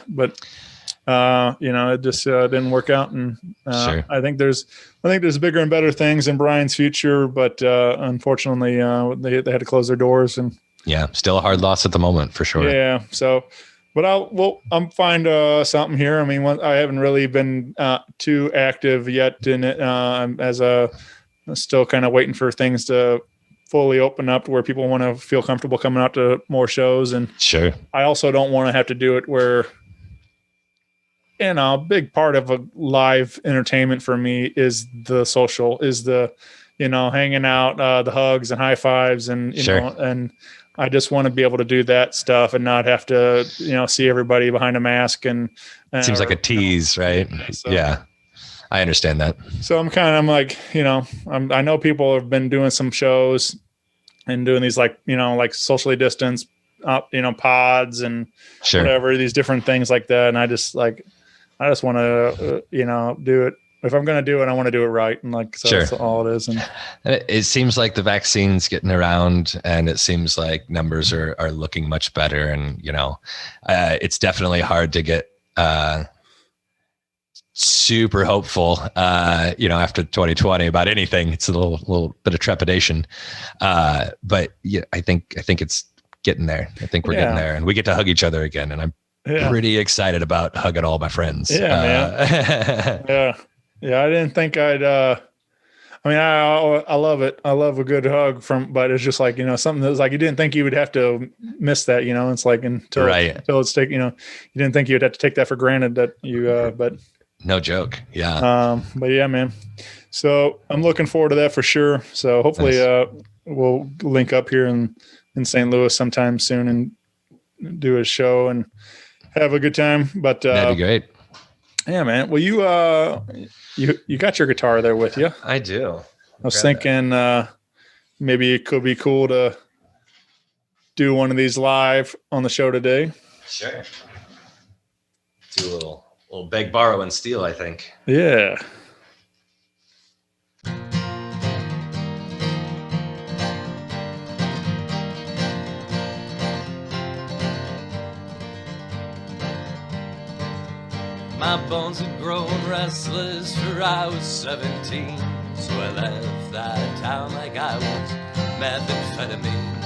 just didn't work out. And I think there's bigger and better things in Brian's future, but unfortunately they had to close their doors. And still a hard loss at the moment for sure. Yeah. So, but I'm find something here. I mean, I haven't really been too active yet in it, I'm still kind of waiting for things to fully open up to where people want to feel comfortable coming out to more shows. And I also don't want to have to do it where, a big part of a live entertainment for me is the social, is the, hanging out, the hugs and high fives and, and I just want to be able to do that stuff and not have to, see everybody behind a mask and seems like a tease, right? So, yeah. I understand that. So I'm like, I know people have been doing some shows and doing these like socially distanced, pods and whatever, these different things like that. And I just want to, do it if I'm going to do it, I want to do it right. And like, so Sure. that's all it is. And it seems like the vaccine's getting around, and it seems like numbers are looking much better. And, it's definitely hard to get, super hopeful, after 2020 about anything. It's a little bit of trepidation. But yeah, I think it's getting there. I think we're getting there, and we get to hug each other again. And I'm pretty excited about hugging all my friends. Yeah, man. Yeah. I didn't think I'd, I love it. I love a good hug but it's just like, something that's like, you didn't think you would have to miss that, it's like until it's taken, you didn't think you'd have to take that for granted that you, but no joke. Yeah. But yeah, man. So I'm looking forward to that for sure. So hopefully, we'll link up here in St. Louis sometime soon and do a show and have a good time. But that'd be great. Yeah, man. Well, you got your guitar there with you. I do. I was thinking maybe it could be cool to do one of these live on the show today. Sure. Do a little beg, borrow, and steal, I think. Yeah. My bones had grown restless, for I was 17. So I left that town like I was methamphetamine.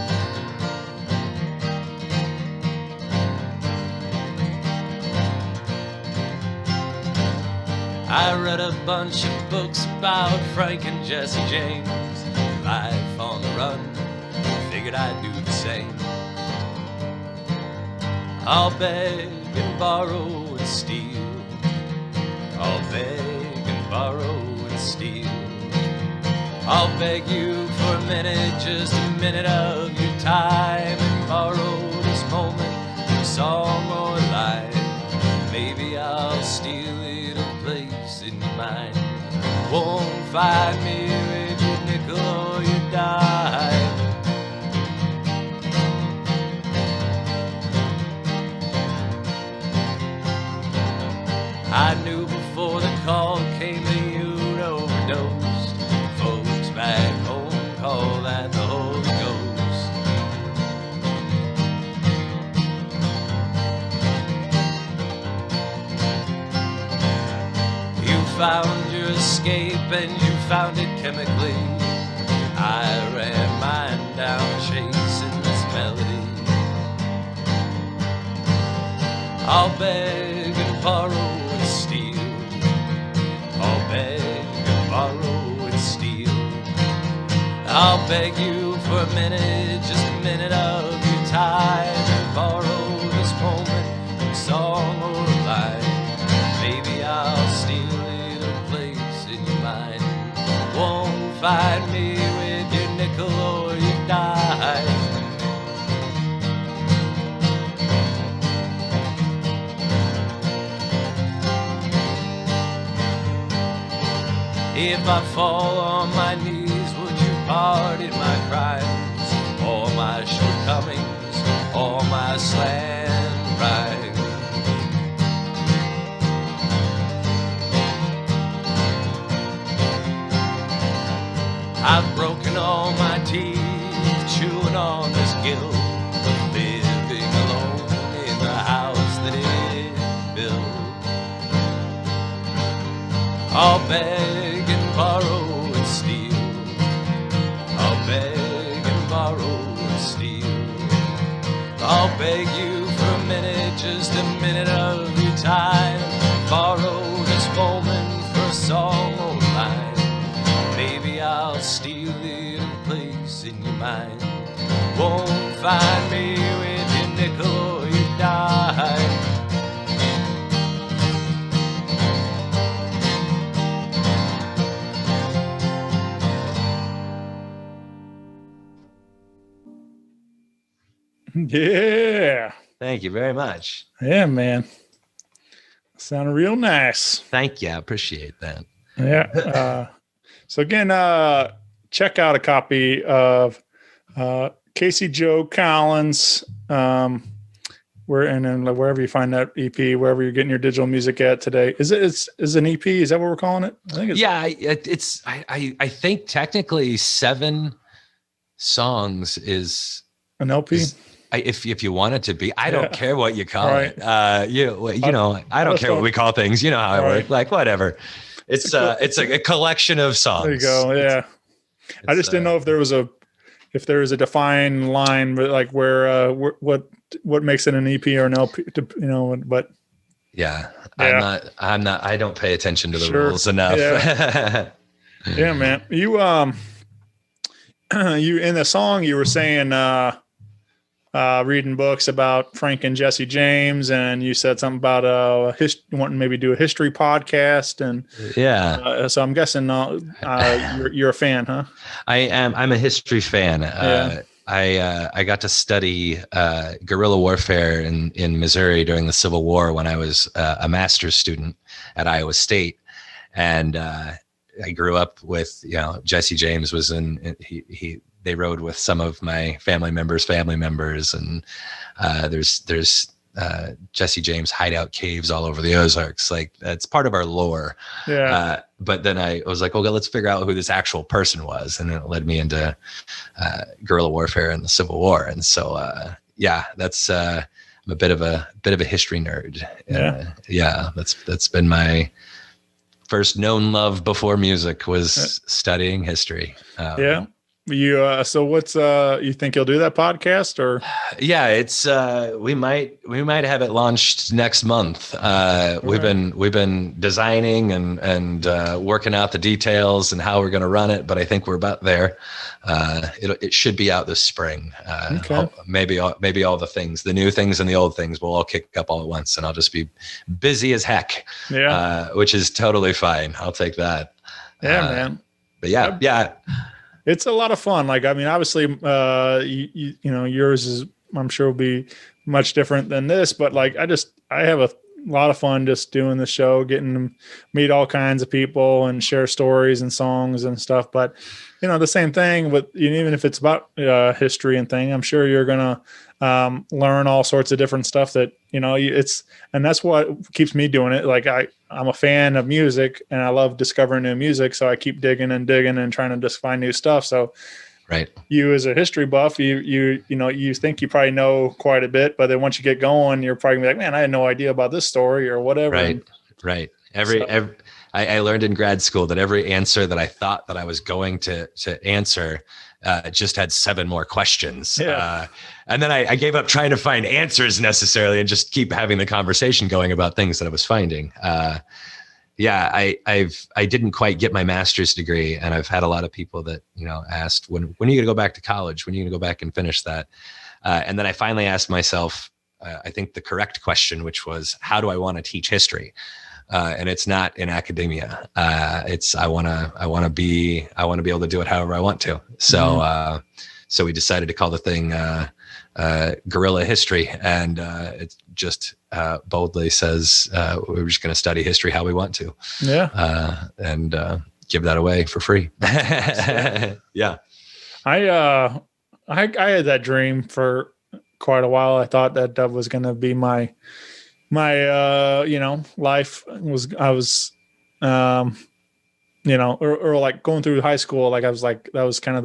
I read a bunch of books about Frank and Jesse James, life on the run, figured I'd do the same. I'll beg and borrow and steal, I'll beg and borrow and steal. I'll beg you for a minute, just a minute of your time, and borrow this moment, a song or a line. Maybe I'll steal it a place in your mind. Won't find me with your nickel or your dime. I knew before the call came that you'd overdosed. Folks back home call that the Holy Ghost. You found your escape and you found it chemically. I ran mine down chasing this melody. I'll beg and borrow and steal, I'll beg and borrow and steal. I'll beg you for a minute, just a minute of your time, and borrow this moment, a song or a line. Maybe I'll steal it a place in your mind. Won't find me with your nickel or your dime. If I fall on my knees, would you pardon my crimes, all my shortcomings, all my slant rhymes? I've broken all my teeth, chewing on this guilt, living alone in the house that it built. I'll beg and borrow and steal, I'll beg and borrow and steal. I'll beg you for a minute, just a minute of your time, borrow this moment for a song or a line. Maybe I'll steal it a place in your mind. Won't find me with your nickel or your dime. Yeah. Thank you very much. Yeah, man. Sounded real nice. Thank you. I appreciate that. Yeah. So again, check out a copy of Casey Joe Collins' and then wherever you find that EP, wherever you're getting your digital music at today, is an EP? Is that what we're calling it? I think it's, yeah, I think technically 7 songs is an LP. If you want it to be, I don't care what you call Right. it. I don't care what we call things. You know how I work. Like whatever. It's a collection of songs. There you go. Yeah. I just didn't know if there was a defined line, but like where what makes it an EP or an LP, but yeah, yeah. I'm not, I don't pay attention to the Sure. rules enough. Yeah. Yeah, man. You you in the song you were saying reading books about Frank and Jesse James, and you said something about wanting maybe do a history podcast, and yeah. So I'm guessing you're a fan, huh? I am. I'm a history fan. Yeah. I got to study guerrilla warfare in Missouri during the Civil War when I was a master's student at Iowa State, and I grew up with, Jesse James was they rode with some of my family members, and there's Jesse James hideout caves all over the Ozarks. Like that's part of our lore. Yeah. But then I was like, okay, let's figure out who this actual person was. And it led me into guerrilla warfare and the Civil War. And so, that's, I'm a bit of a history nerd. Yeah. That's been my first known love before music was studying history. Yeah. You so what's you think you'll do that podcast or? Yeah, it's we might have it launched next month. We've been designing and working out the details and how we're going to run it, but I think we're about there. It should be out this spring. Okay. Maybe all the things, the new things and the old things will all kick up all at once, and I'll just be busy as heck. Yeah. Which is totally fine. I'll take that. Yeah, man. But yeah. It's a lot of fun. Like, I mean, obviously, yours is, I'm sure, will be much different than this, but like, I have a lot of fun just doing the show, getting to meet all kinds of people and share stories and songs and stuff. But, the same thing with, even if it's about history and thing, I'm sure you're going to learn all sorts of different stuff that, and that's what keeps me doing it. Like I'm a fan of music and I love discovering new music. So I keep digging and trying to just find new stuff. So right. You as a history buff, you think you probably know quite a bit, but then once you get going, you're probably gonna be like, man, I had no idea about this story or whatever. Right. I learned in grad school that every answer that I thought that I was going to answer just had 7 more questions. Yeah. And then I gave up trying to find answers necessarily and just keep having the conversation going about things that I was finding. I didn't quite get my master's degree, and I've had a lot of people that, asked when are you going to go back to college? When are you going to go back and finish that? And then I finally asked myself, I think the correct question, which was, how do I want to teach history? And it's not in academia. It's I want to be able to do it however I want to. So so we decided to call the thing guerrilla history, and it just boldly says we're just going to study history how we want to. Yeah. And give that away for free. Yeah. I had that dream for quite a while. I thought that was going to be my life. I was or like going through high school, like I was like, that was kind of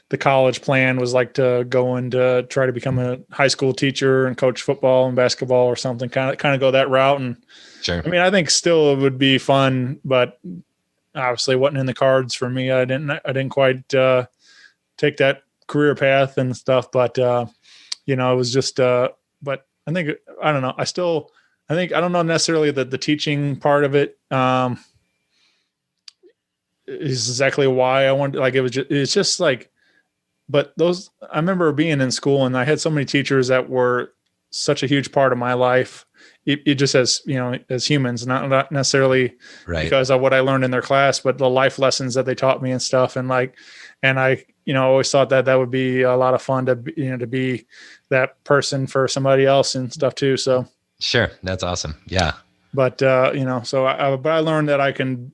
the college plan, was like to go and try to become a high school teacher and coach football and basketball or something, kind of go that route. And sure. I mean, I think still it would be fun, but obviously wasn't in the cards for me. I didn't quite take that career path and stuff, but it was just but I think, I don't know. I don't know necessarily that the teaching part of it is exactly why I wanted, like, it's just like, but I remember being in school and I had so many teachers that were such a huge part of my life. It just as humans, not necessarily because of what I learned in their class, but the life lessons that they taught me and stuff. And I always thought that would be a lot of fun to be that person for somebody else and stuff too. So sure. That's awesome. Yeah. But, so I learned that I can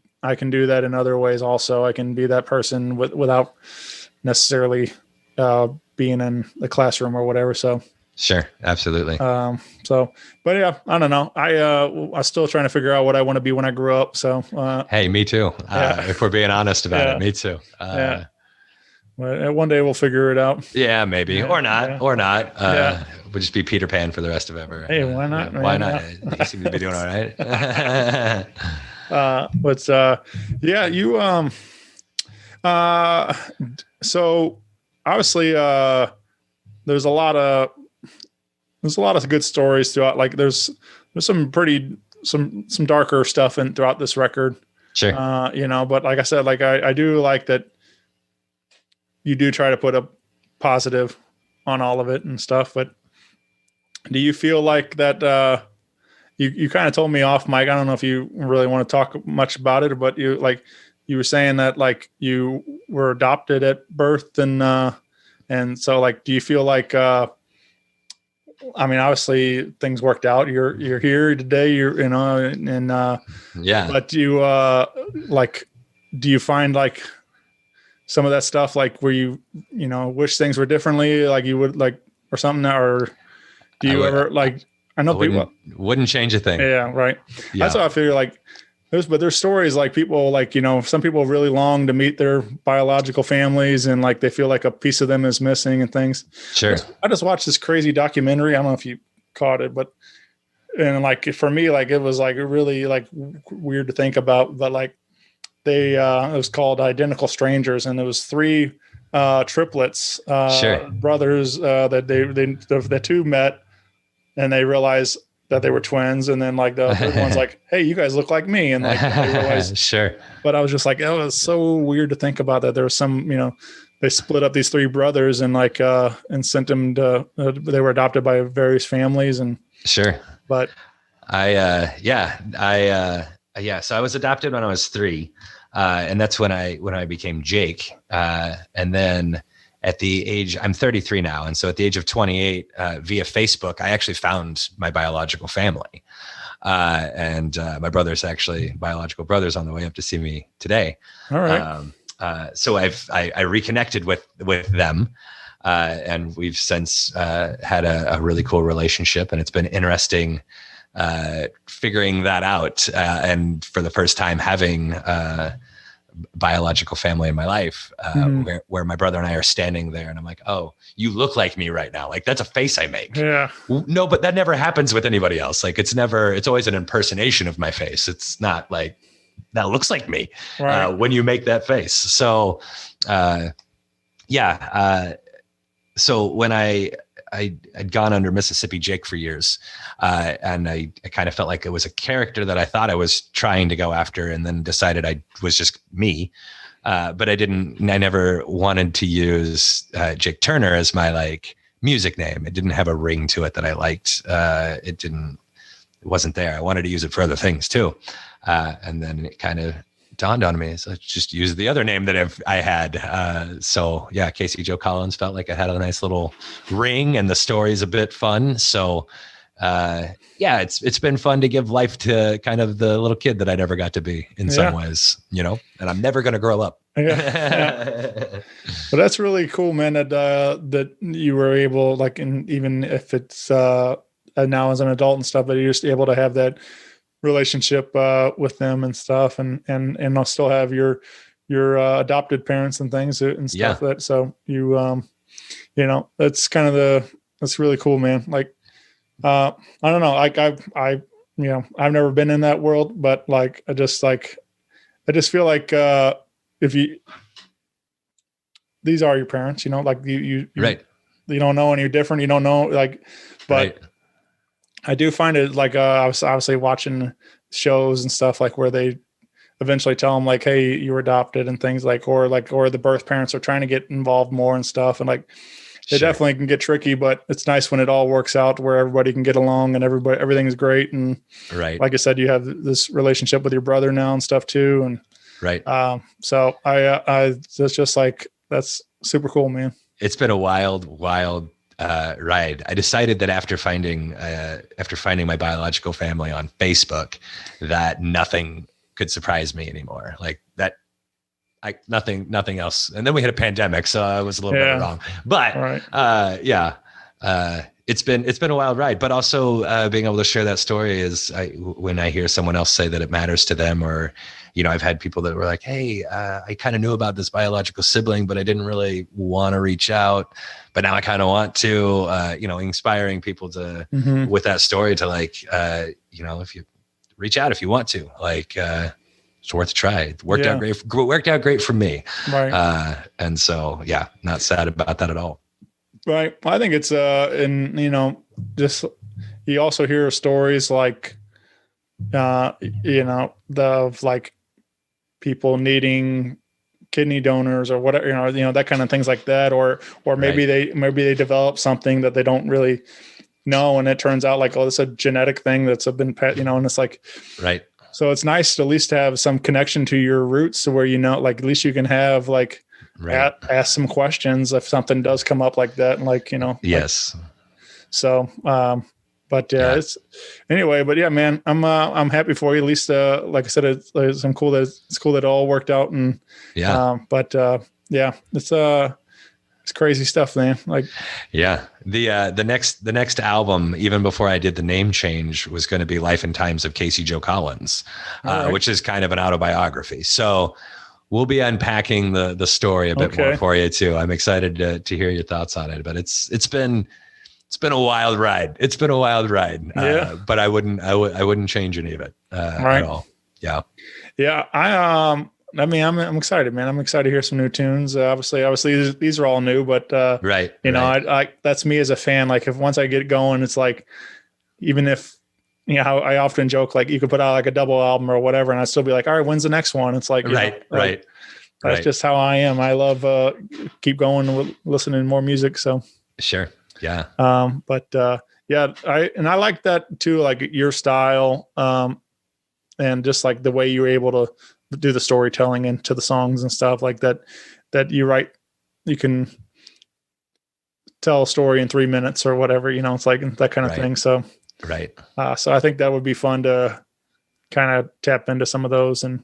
do that in other ways. Also, I can be that person without necessarily being in the classroom or whatever. So Sure. Absolutely. So, but yeah, I don't know. I'm still trying to figure out what I want to be when I grow up. So, Hey, me too. If we're being honest about Yeah. it, me too. yeah, but one day we'll figure it out. Yeah, maybe, Yeah, or not, yeah. or not. Yeah. We'll just be Peter Pan for the rest of ever. Hey, why not, Why man? not? You seem to be doing all right. Yeah, you, so obviously, there's a lot of good stories throughout. Like there's some darker stuff throughout this record. Sure. But like I said, like I do like that you do try to put a positive on all of it and stuff. But do you feel like that, you kind of told me off mic, I don't know if you really want to talk much about it, but you were saying that like you were adopted at birth and so like, do you feel like, I mean, obviously things worked out. You're here today. Yeah. But you do you find like some of that stuff like where you wish things were differently, like you would like or something, or do you ever like? I know people wouldn't change a thing. Yeah, right. Yeah. That's how I figure. Like there's stories like people like some people really long to meet their biological families and like they feel like a piece of them is missing and things. Sure. I just watched this crazy documentary. I don't know if you caught it, but and like for me, like it was like really like weird to think about, but like it was called Identical Strangers, and it was 3 triplets, Sure. brothers that the 2 met and they realized that they were twins, and then like the third one's like, hey, you guys look like me, and like they realized. Sure. But I was just like, it was so weird to think about that there was some, they split up these 3 brothers and like and sent them to they were adopted by various families. And sure. But so I was adopted when I was 3, and that's when I became Jake, and then at the age, I'm 33 now. And so at the age of 28, via Facebook, I actually found my biological family. And my brother's actually biological brothers on the way up to see me today. All right. So I reconnected with them. And we've since had a really cool relationship, and it's been interesting figuring that out. And for the first time having biological family in my life, where my brother and I are standing there and I'm like, oh, you look like me right now. Like that's a face I make. Yeah. No, but that never happens with anybody else. Like it's always an impersonation of my face. It's not like that looks like me when you make that face. So, so when I'd gone under Mississippi Jake for years, and I kind of felt like it was a character that I thought I was trying to go after, and then decided I was just me. But I never wanted to use Jake Turner as my like music name. It didn't have a ring to it that I liked. It wasn't there. I wanted to use it for other things too. And then it kind of dawned on me, so let's just use the other name that I had. So yeah, Casey Joe Collins felt like it had a nice little ring, and the story's a bit fun. So it's been fun to give life to kind of the little kid that I never got to be in some ways, and I'm never going to grow up. But that's really cool, man, that you were able, like, and even if it's now as an adult and stuff, but you're just able to have that relationship with them and stuff, and I'll still have your adopted parents and things and stuff. That so you that's kind of that's really cool, man. Like I don't know, like I've never been in that world, but like I just feel like if these are your parents, like you right, you don't know any different, you don't know, like, but right. I do find it like I was obviously watching shows and stuff like where they eventually tell them like, hey, you were adopted and things like, or the birth parents are trying to get involved more and stuff. And like, it definitely can get tricky, but it's nice when it all works out where everybody can get along and everything's great. And right, like I said, you have this relationship with your brother now and stuff too. And right. So I that's just like, that's super cool, man. It's been a wild ride. I decided that after finding my biological family on Facebook, that nothing could surprise me anymore. Like that, nothing else. And then we had a pandemic, so I was a little bit wrong. But it's been a wild ride, but also being able to share that story is when I hear someone else say that it matters to them, or, I've had people that were like, hey, I kind of knew about this biological sibling, but I didn't really want to reach out, but now I kind of want to, inspiring people to, with that story to like, if you reach out, if you want to, like, it's worth a try. It worked out great. Worked out great for me. Right. And so, yeah, not sad about that at all. Right. I think it's, just, you also hear stories like, like people needing kidney donors or whatever, that kind of things like that. Or maybe they develop something that they don't really know. And it turns out like, oh, it's a genetic thing that's been, and it's like, right. So it's nice to at least have some connection to your roots to where, like, at least you can have like, ask some questions if something does come up like that. And like, yes. Like, so, it's anyway, but yeah, man, I'm happy for you. At least, like I said, it's cool that it all worked out. And, it's crazy stuff, man. Like, yeah, the next album, even before I did the name change, was going to be Life and Times of Casey Joe Collins, which is kind of an autobiography. So we'll be unpacking the story a bit more for you too. I'm excited to hear your thoughts on it, but it's been a wild ride. It's been a wild ride. But I wouldn't change any of it at all. Yeah. Yeah. I'm excited, man. I'm excited to hear some new tunes. Obviously these are all new, but I that's me as a fan. Like if once I get going, it's like, even if, I often joke, like you could put out like a double album or whatever, and I'd still be like, all right, when's the next one? It's like, that's just how I am. I love, keep going, listening to more music. So sure. Yeah. I like that too, like your style, and just like the way you were able to do the storytelling into the songs and stuff like that you write, you can tell a story in 3 minutes or whatever, it's like that kind of thing. So, so I think that would be fun to kind of tap into some of those and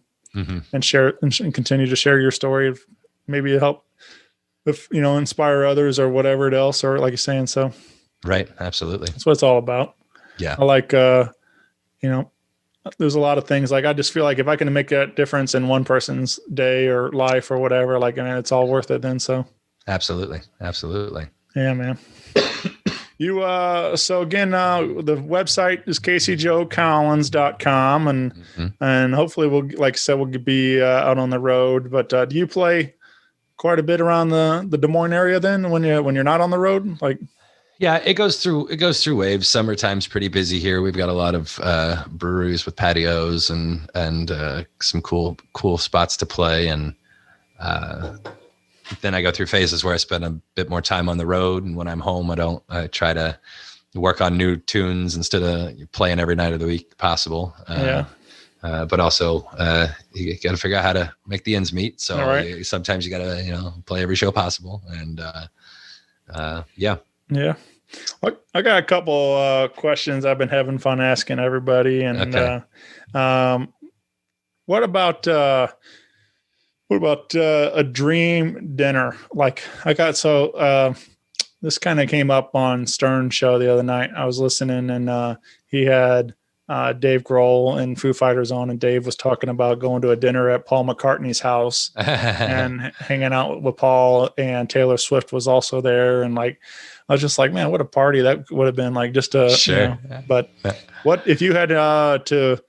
share and continue to share your story, of maybe help if, inspire others or whatever else, or like you're saying. So, right. Absolutely. That's what it's all about. Yeah. I like, there's a lot of things, like I just feel like if I can make that difference in one person's day or life or whatever, like, it's all worth it then. So absolutely. Yeah, man. You, so again, the website is caseyjoecollins.com, and hopefully we'll, like I said, we'll be out on the road, but do you play quite a bit around the Des Moines area then when you're not on the road? Like, yeah, it goes through waves. Summertime's pretty busy here. We've got a lot of breweries with patios and some cool spots to play. And then I go through phases where I spend a bit more time on the road. And when I'm home, I try to work on new tunes instead of playing every night of the week possible. But also you got to figure out how to make the ends meet. So sometimes you got to, play every show possible. And yeah. I got a couple questions I've been having fun asking everybody. And what about a dream dinner? Like this kind of came up on Stern's show the other night. I was listening, and he had Dave Grohl and Foo Fighters on, and Dave was talking about going to a dinner at Paul McCartney's house and hanging out with Paul, and Taylor Swift was also there. And like, I was just like, man, what a party that would have been, like, just a, sure. But what if you had to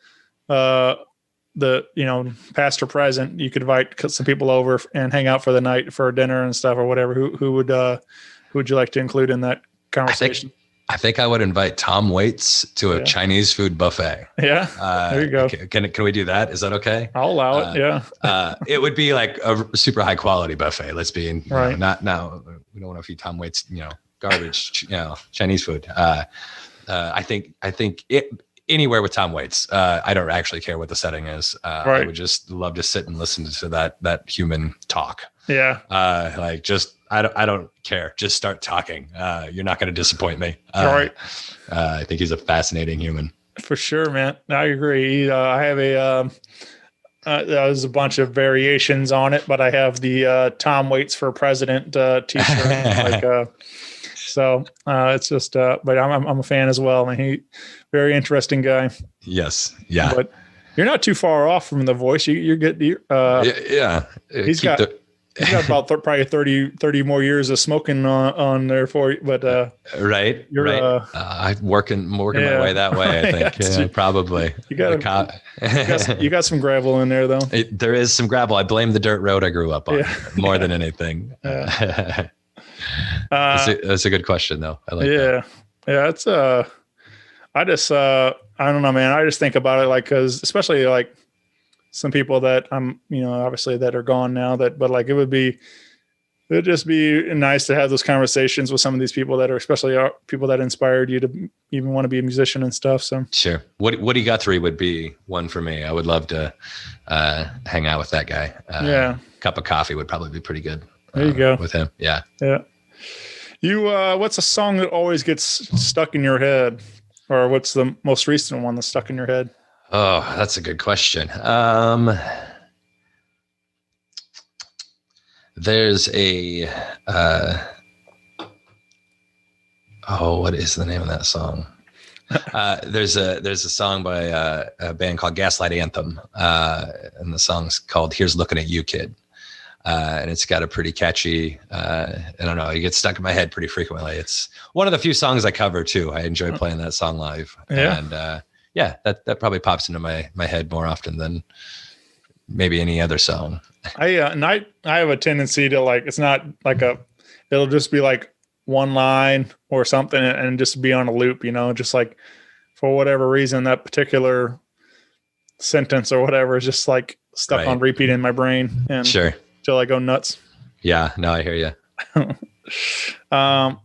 past or present, you could invite some people over and hang out for the night for dinner and stuff or whatever. Who would you like to include in that conversation? I think I would invite Tom Waits to a Chinese food buffet. Yeah. There you go. Can we do that? Is that okay? I'll allow it. Yeah. It would be like a super high quality buffet. Let's be we don't want to feed Tom Waits, garbage, Chinese food. I think anywhere with Tom Waits. I don't actually care what the setting is. I would just love to sit and listen to that human talk. Yeah. I don't care. Just start talking. You're not going to disappoint me. I think he's a fascinating human. For sure, man. I agree. I have there's a bunch of variations on it, but I have the Tom Waits for President t-shirt. So it's just, but I'm a fan as well. And he, very interesting guy. Yes. Yeah. But you're not too far off from the voice. You're good. Yeah. He's got about probably 30 more years of smoking on there for you. But right. You're I'm working my way that way. I think probably. You got some gravel in there though. There is some gravel. I blame the dirt road I grew up on more than anything. That's a good question though. I like that. Yeah. It's I don't know, man. I just think about it like, cause especially like some people that I'm, obviously that are gone now but like, it'd just be nice to have those conversations with some of these people that are, especially people that inspired you to even want to be a musician and stuff. So sure. Woody Guthrie would be one for me. I would love to hang out with that guy. Cup of coffee would probably be pretty good. There you go. With him. Yeah. Yeah. You, what's a song that always gets stuck in your head? Or what's the most recent one that's stuck in your head? Oh, that's a good question. There's a, what is the name of that song? There's a song by a band called Gaslight Anthem. And the song's called Here's Looking at You, Kid. And it's got a pretty catchy, I don't know, it gets stuck in my head pretty frequently. It's one of the few songs I cover too. I enjoy playing that song live. Yeah. And that probably pops into my head more often than maybe any other song. I have a tendency to like, it's not like it'll just be like one line or something and just be on a loop, just like for whatever reason, that particular sentence or whatever is just like stuck on repeat in my brain. And sure. Till I go nuts. Yeah, no, I hear you. All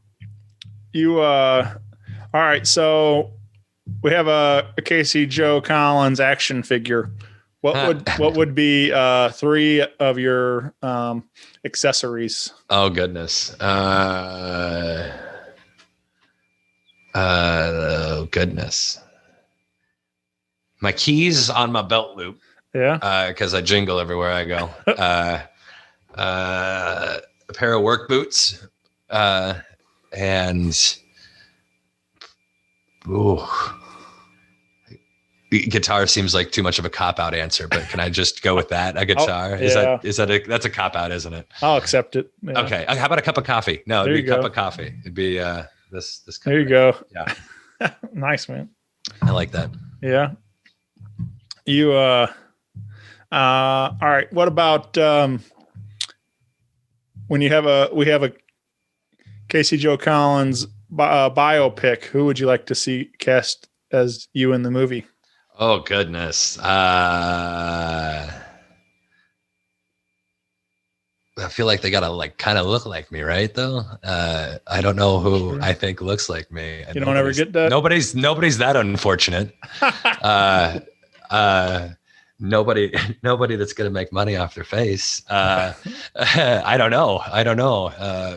right. So we have a Casey Joe Collins action figure. What would be 3 of your accessories? Oh goodness. Goodness. My keys on my belt loop. Yeah. Because I jingle everywhere I go. A pair of work boots, and guitar seems like too much of a cop-out answer, but can I just go with that? A guitar? That's a cop-out, isn't it? I'll accept it. Yeah. Okay. How about a cup of coffee? No, it'd be a cup of coffee. It'd be this cup. There you go. Yeah. Nice, man. I like that. Yeah. You all right. What about when we have a Casey Joe Collins biopic, who would you like to see cast as you in the movie? Oh goodness. I feel like they gotta kind of look like me, right? Though I don't know who I think looks like me. You don't ever get that. Nobody's that unfortunate. Nobody that's gonna make money off their face. I don't know.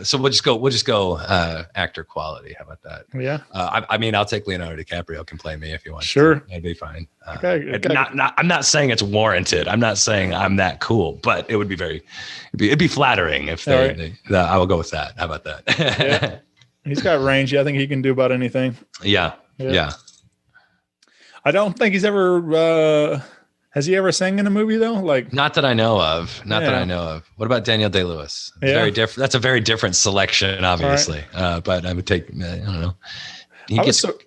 So we'll just go actor quality. How about that? Yeah. I mean, I'll take Leonardo DiCaprio can play me if you want. Sure. That'd be fine. Okay. I'm not saying it's warranted. I'm not saying I'm that cool, but it would be it'd be flattering if I will go with that. How about that? Yeah. He's got range. I think he can do about anything. Yeah. I don't think he's ever. Has he ever sang in a movie though? Like, not that I know of. That I know of. What about Daniel Day-Lewis? Very different. That's a very different selection, obviously. Right. But I would take. I don't know.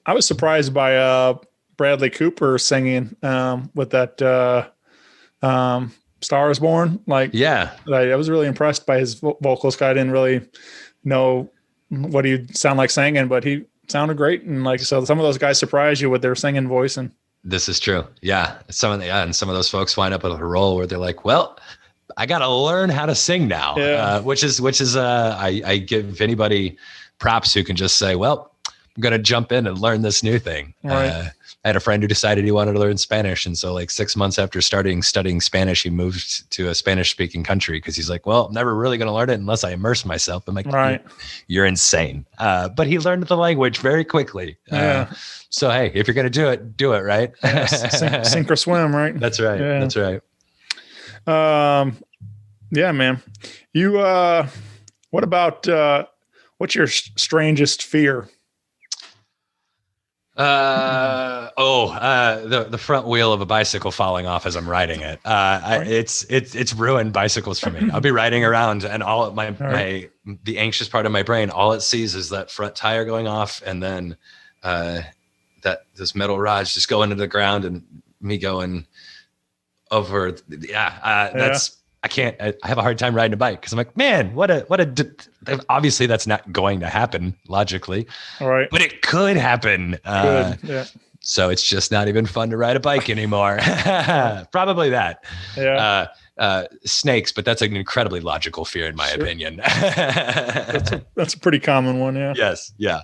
I was surprised by Bradley Cooper singing with that "Star Is Born." Like, I was really impressed by his vocals. I didn't really know what he'd sound like singing, but he sounded great. And like, so some of those guys surprise you with their singing voice. And this is true. Yeah. And some of those folks wind up with a role where they're like, well, I got to learn how to sing now, which is I give anybody props who can just say, well, I'm going to jump in and learn this new thing. Right. I had a friend who decided he wanted to learn Spanish. And so like 6 months after studying Spanish, he moved to a Spanish speaking country. Cause he's like, well, I'm never really going to learn it unless I immerse myself. I'm like, right. You're insane. But he learned the language very quickly. So, hey, if you're going to do it, right? Sink or swim, right? That's right. Yeah. That's right. Yeah, man. You, what about What's your strangest fear? The front wheel of a bicycle falling off as I'm riding it. It's ruined bicycles for me. I'll be riding around and all of the anxious part of my brain, all it sees is that front tire going off, and then this metal rods just going into the ground and me going over. I have a hard time riding a bike because I'm like, man, obviously that's not going to happen logically. All right. But it could happen. Yeah. So it's just not even fun to ride a bike anymore. Probably that. Yeah. Snakes, but that's an incredibly logical fear in my opinion. That's a pretty common one. Yeah. Yes. Yeah.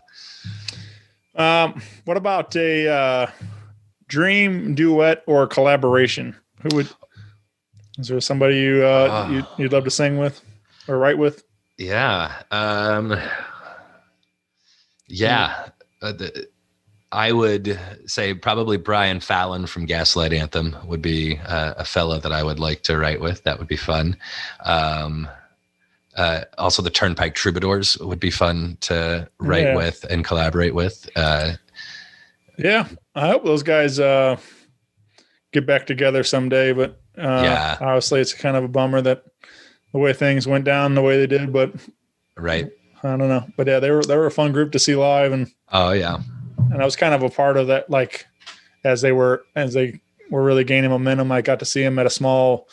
What about a dream duet or collaboration? Is there somebody you'd love to sing with or write with? Yeah. I would say probably Brian Fallon from Gaslight Anthem would be a fellow that I would like to write with. That would be fun. Also, the Turnpike Troubadours would be fun to write with and collaborate with. Yeah, I hope those guys get back together someday. But obviously, it's kind of a bummer that the way things went down the way they did. But right, I don't know. But yeah, they were a fun group to see live, and and I was kind of a part of that. Like as they were really gaining momentum, I got to see them at a small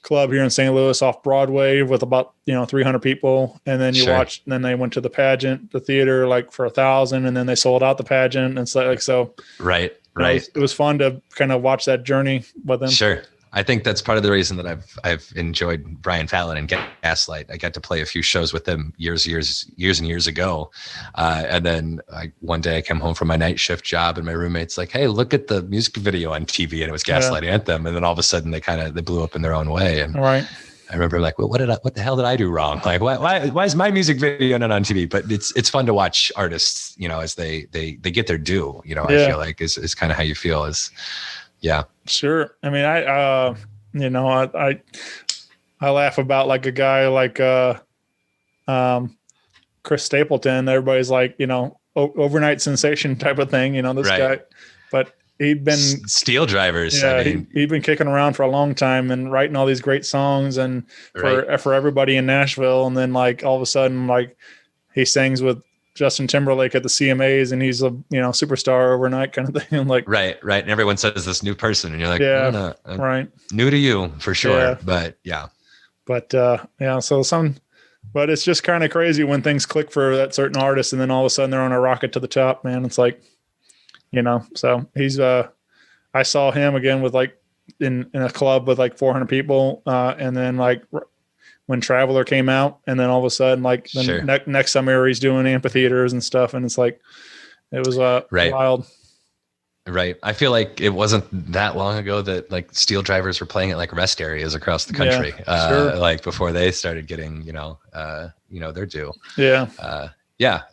club here in St. Louis off Broadway with about 300 people, and then watched. And then they went to the pageant, the theater, like for 1,000, and then they sold out the pageant, and so. Right. It was fun to kind of watch that journey with them. Sure. I think that's part of the reason that I've enjoyed Brian Fallon and Gaslight. I got to play a few shows with them years and years ago. And then one day I came home from my night shift job and my roommate's like, hey, look at the music video on TV. And it was Gaslight Anthem. And then all of a sudden they blew up in their own way. And I remember like, well, what the hell did I do wrong? Like, why is my music video not on TV? But it's fun to watch artists, as they get their due, I feel like is kind of how you feel yeah. Sure. I mean, I laugh about like a guy like Chris Stapleton. Everybody's like, overnight sensation type of thing, this guy. But he'd been Steel Drivers. Yeah, he'd been kicking around for a long time and writing all these great songs and for everybody in Nashville. And then like all of a sudden, like he sings with Justin Timberlake at the CMAs and he's a superstar overnight kind of thing. I'm like, right. And everyone says this new person and you're like, right. New to you for sure. But but it's just kind of crazy when things click for that certain artist and then all of a sudden they're on a rocket to the top, man. It's like, so he's, I saw him again with like in a club with like 400 people. And then like when Traveler came out, and then all of a sudden, like the next summer he's doing amphitheaters and stuff. And it's like, it was wild. Right. I feel like it wasn't that long ago that like Steel Drivers were playing at like rest areas across the country. Like before they started getting, their due. Yeah.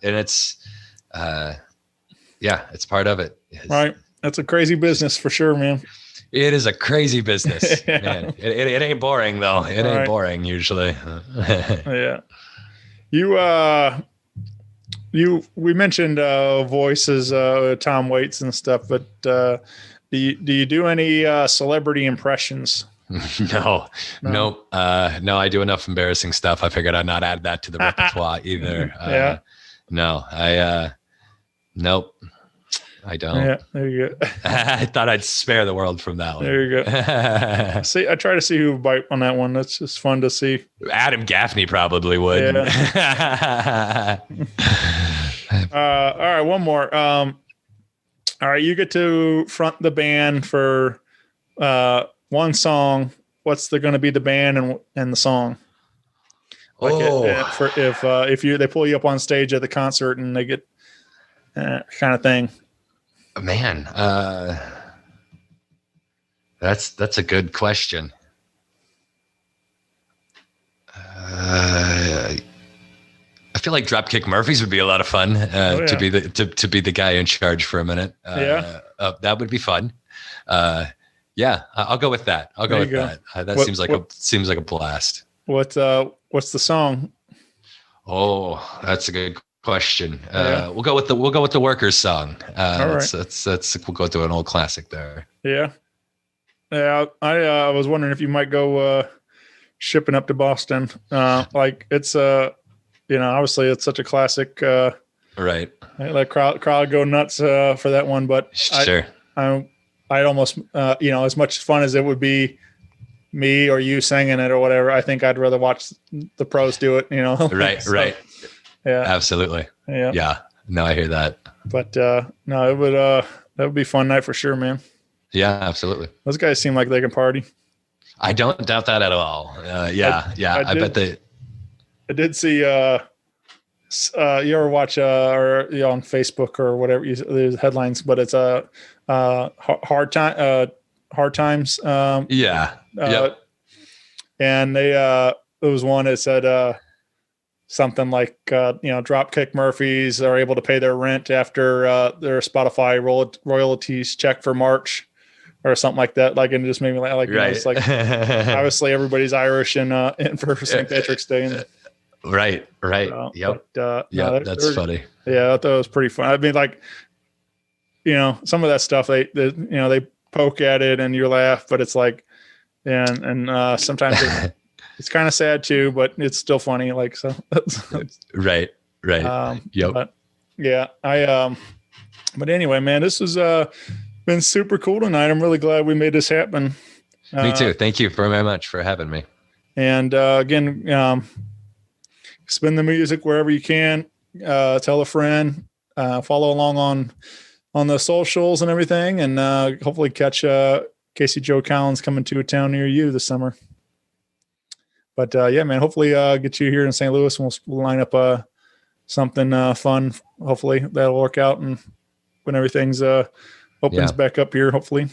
And it's, it's part of it. Right. That's a crazy business for sure, man. It is a crazy business, man. It ain't boring though. It ain't boring usually. Yeah. We mentioned voices, Tom Waits and stuff, but do you do any celebrity impressions? No. I do enough embarrassing stuff. I figured I'd not add that to the repertoire either. Nope. I don't. Yeah, there you go. I thought I'd spare the world from that one. There you go. See, I try to see who would bite on that one. That's just fun to see. Adam Gaffney probably would. Yeah. All right, one more. All right, you get to front the band for one song. What's going to be the band and the song? Like if they pull you up on stage at the concert and they get kind of thing. Man, that's a good question. I feel like Dropkick Murphys would be a lot of fun to be the guy in charge for a minute. That would be fun. I'll go with that. That seems like a blast. What's the song? Oh, that's a good question. We'll go with the Workers song. All right. We'll go to an old classic there. Yeah. Yeah. I was wondering if you might go shipping up to Boston. Like it's obviously it's such a classic. Right. Like crowd go nuts for that one, but Sure. I'd almost as much fun as it would be me or you singing it or whatever, I think I'd rather watch the pros do it, Right. So, right. Yeah. Absolutely. Yeah. Yeah. No, I hear that. But no, it would that would be a fun night for sure, man. Yeah, absolutely. Those guys seem like they can party. I don't doubt that at all. Yeah. I bet they. I did see you ever watch or on Facebook or whatever there's headlines, but it's hard times. Yeah. Yep. And they there was one that said something like Dropkick Murphys are able to pay their rent after their Spotify royalties check for March or something like that. Like, and it just made me like right. It's like obviously everybody's Irish and for St. Patrick's Day. And, right. Yep. But, that's funny. Yeah, I thought it was pretty fun. I mean, like, some of that stuff they poke at it and you laugh, but it's like, and sometimes it's kind of sad too, but it's still funny. Like, so. Right. Yep. But yeah, but anyway, man, this has been super cool tonight. I'm really glad we made this happen. Me too. Thank you very much for having me. And again, spin the music wherever you can. Tell a friend. Follow along on the socials and everything, and hopefully catch Casey Joe Collins coming to a town near you this summer. But yeah, man, hopefully get you here in St. Louis, and we'll line up something fun. Hopefully that'll work out, and when everything's opens back up here, hopefully.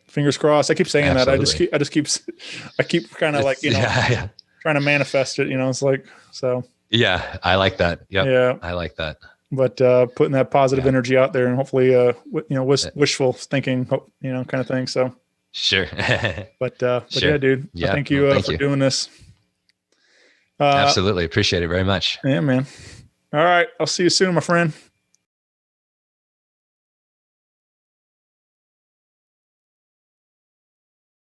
Fingers crossed. I keep saying Absolutely. that. I keep kind of like trying to manifest it. It's like so. Yeah, I like that. Yep. Yeah, I like that. But putting that positive energy out there, and hopefully, wishful thinking, kind of thing. So sure. but sure. Yeah, dude. Yeah. Thank you for doing this. Absolutely, appreciate it very much. Yeah, man. All right, I'll see you soon, my friend.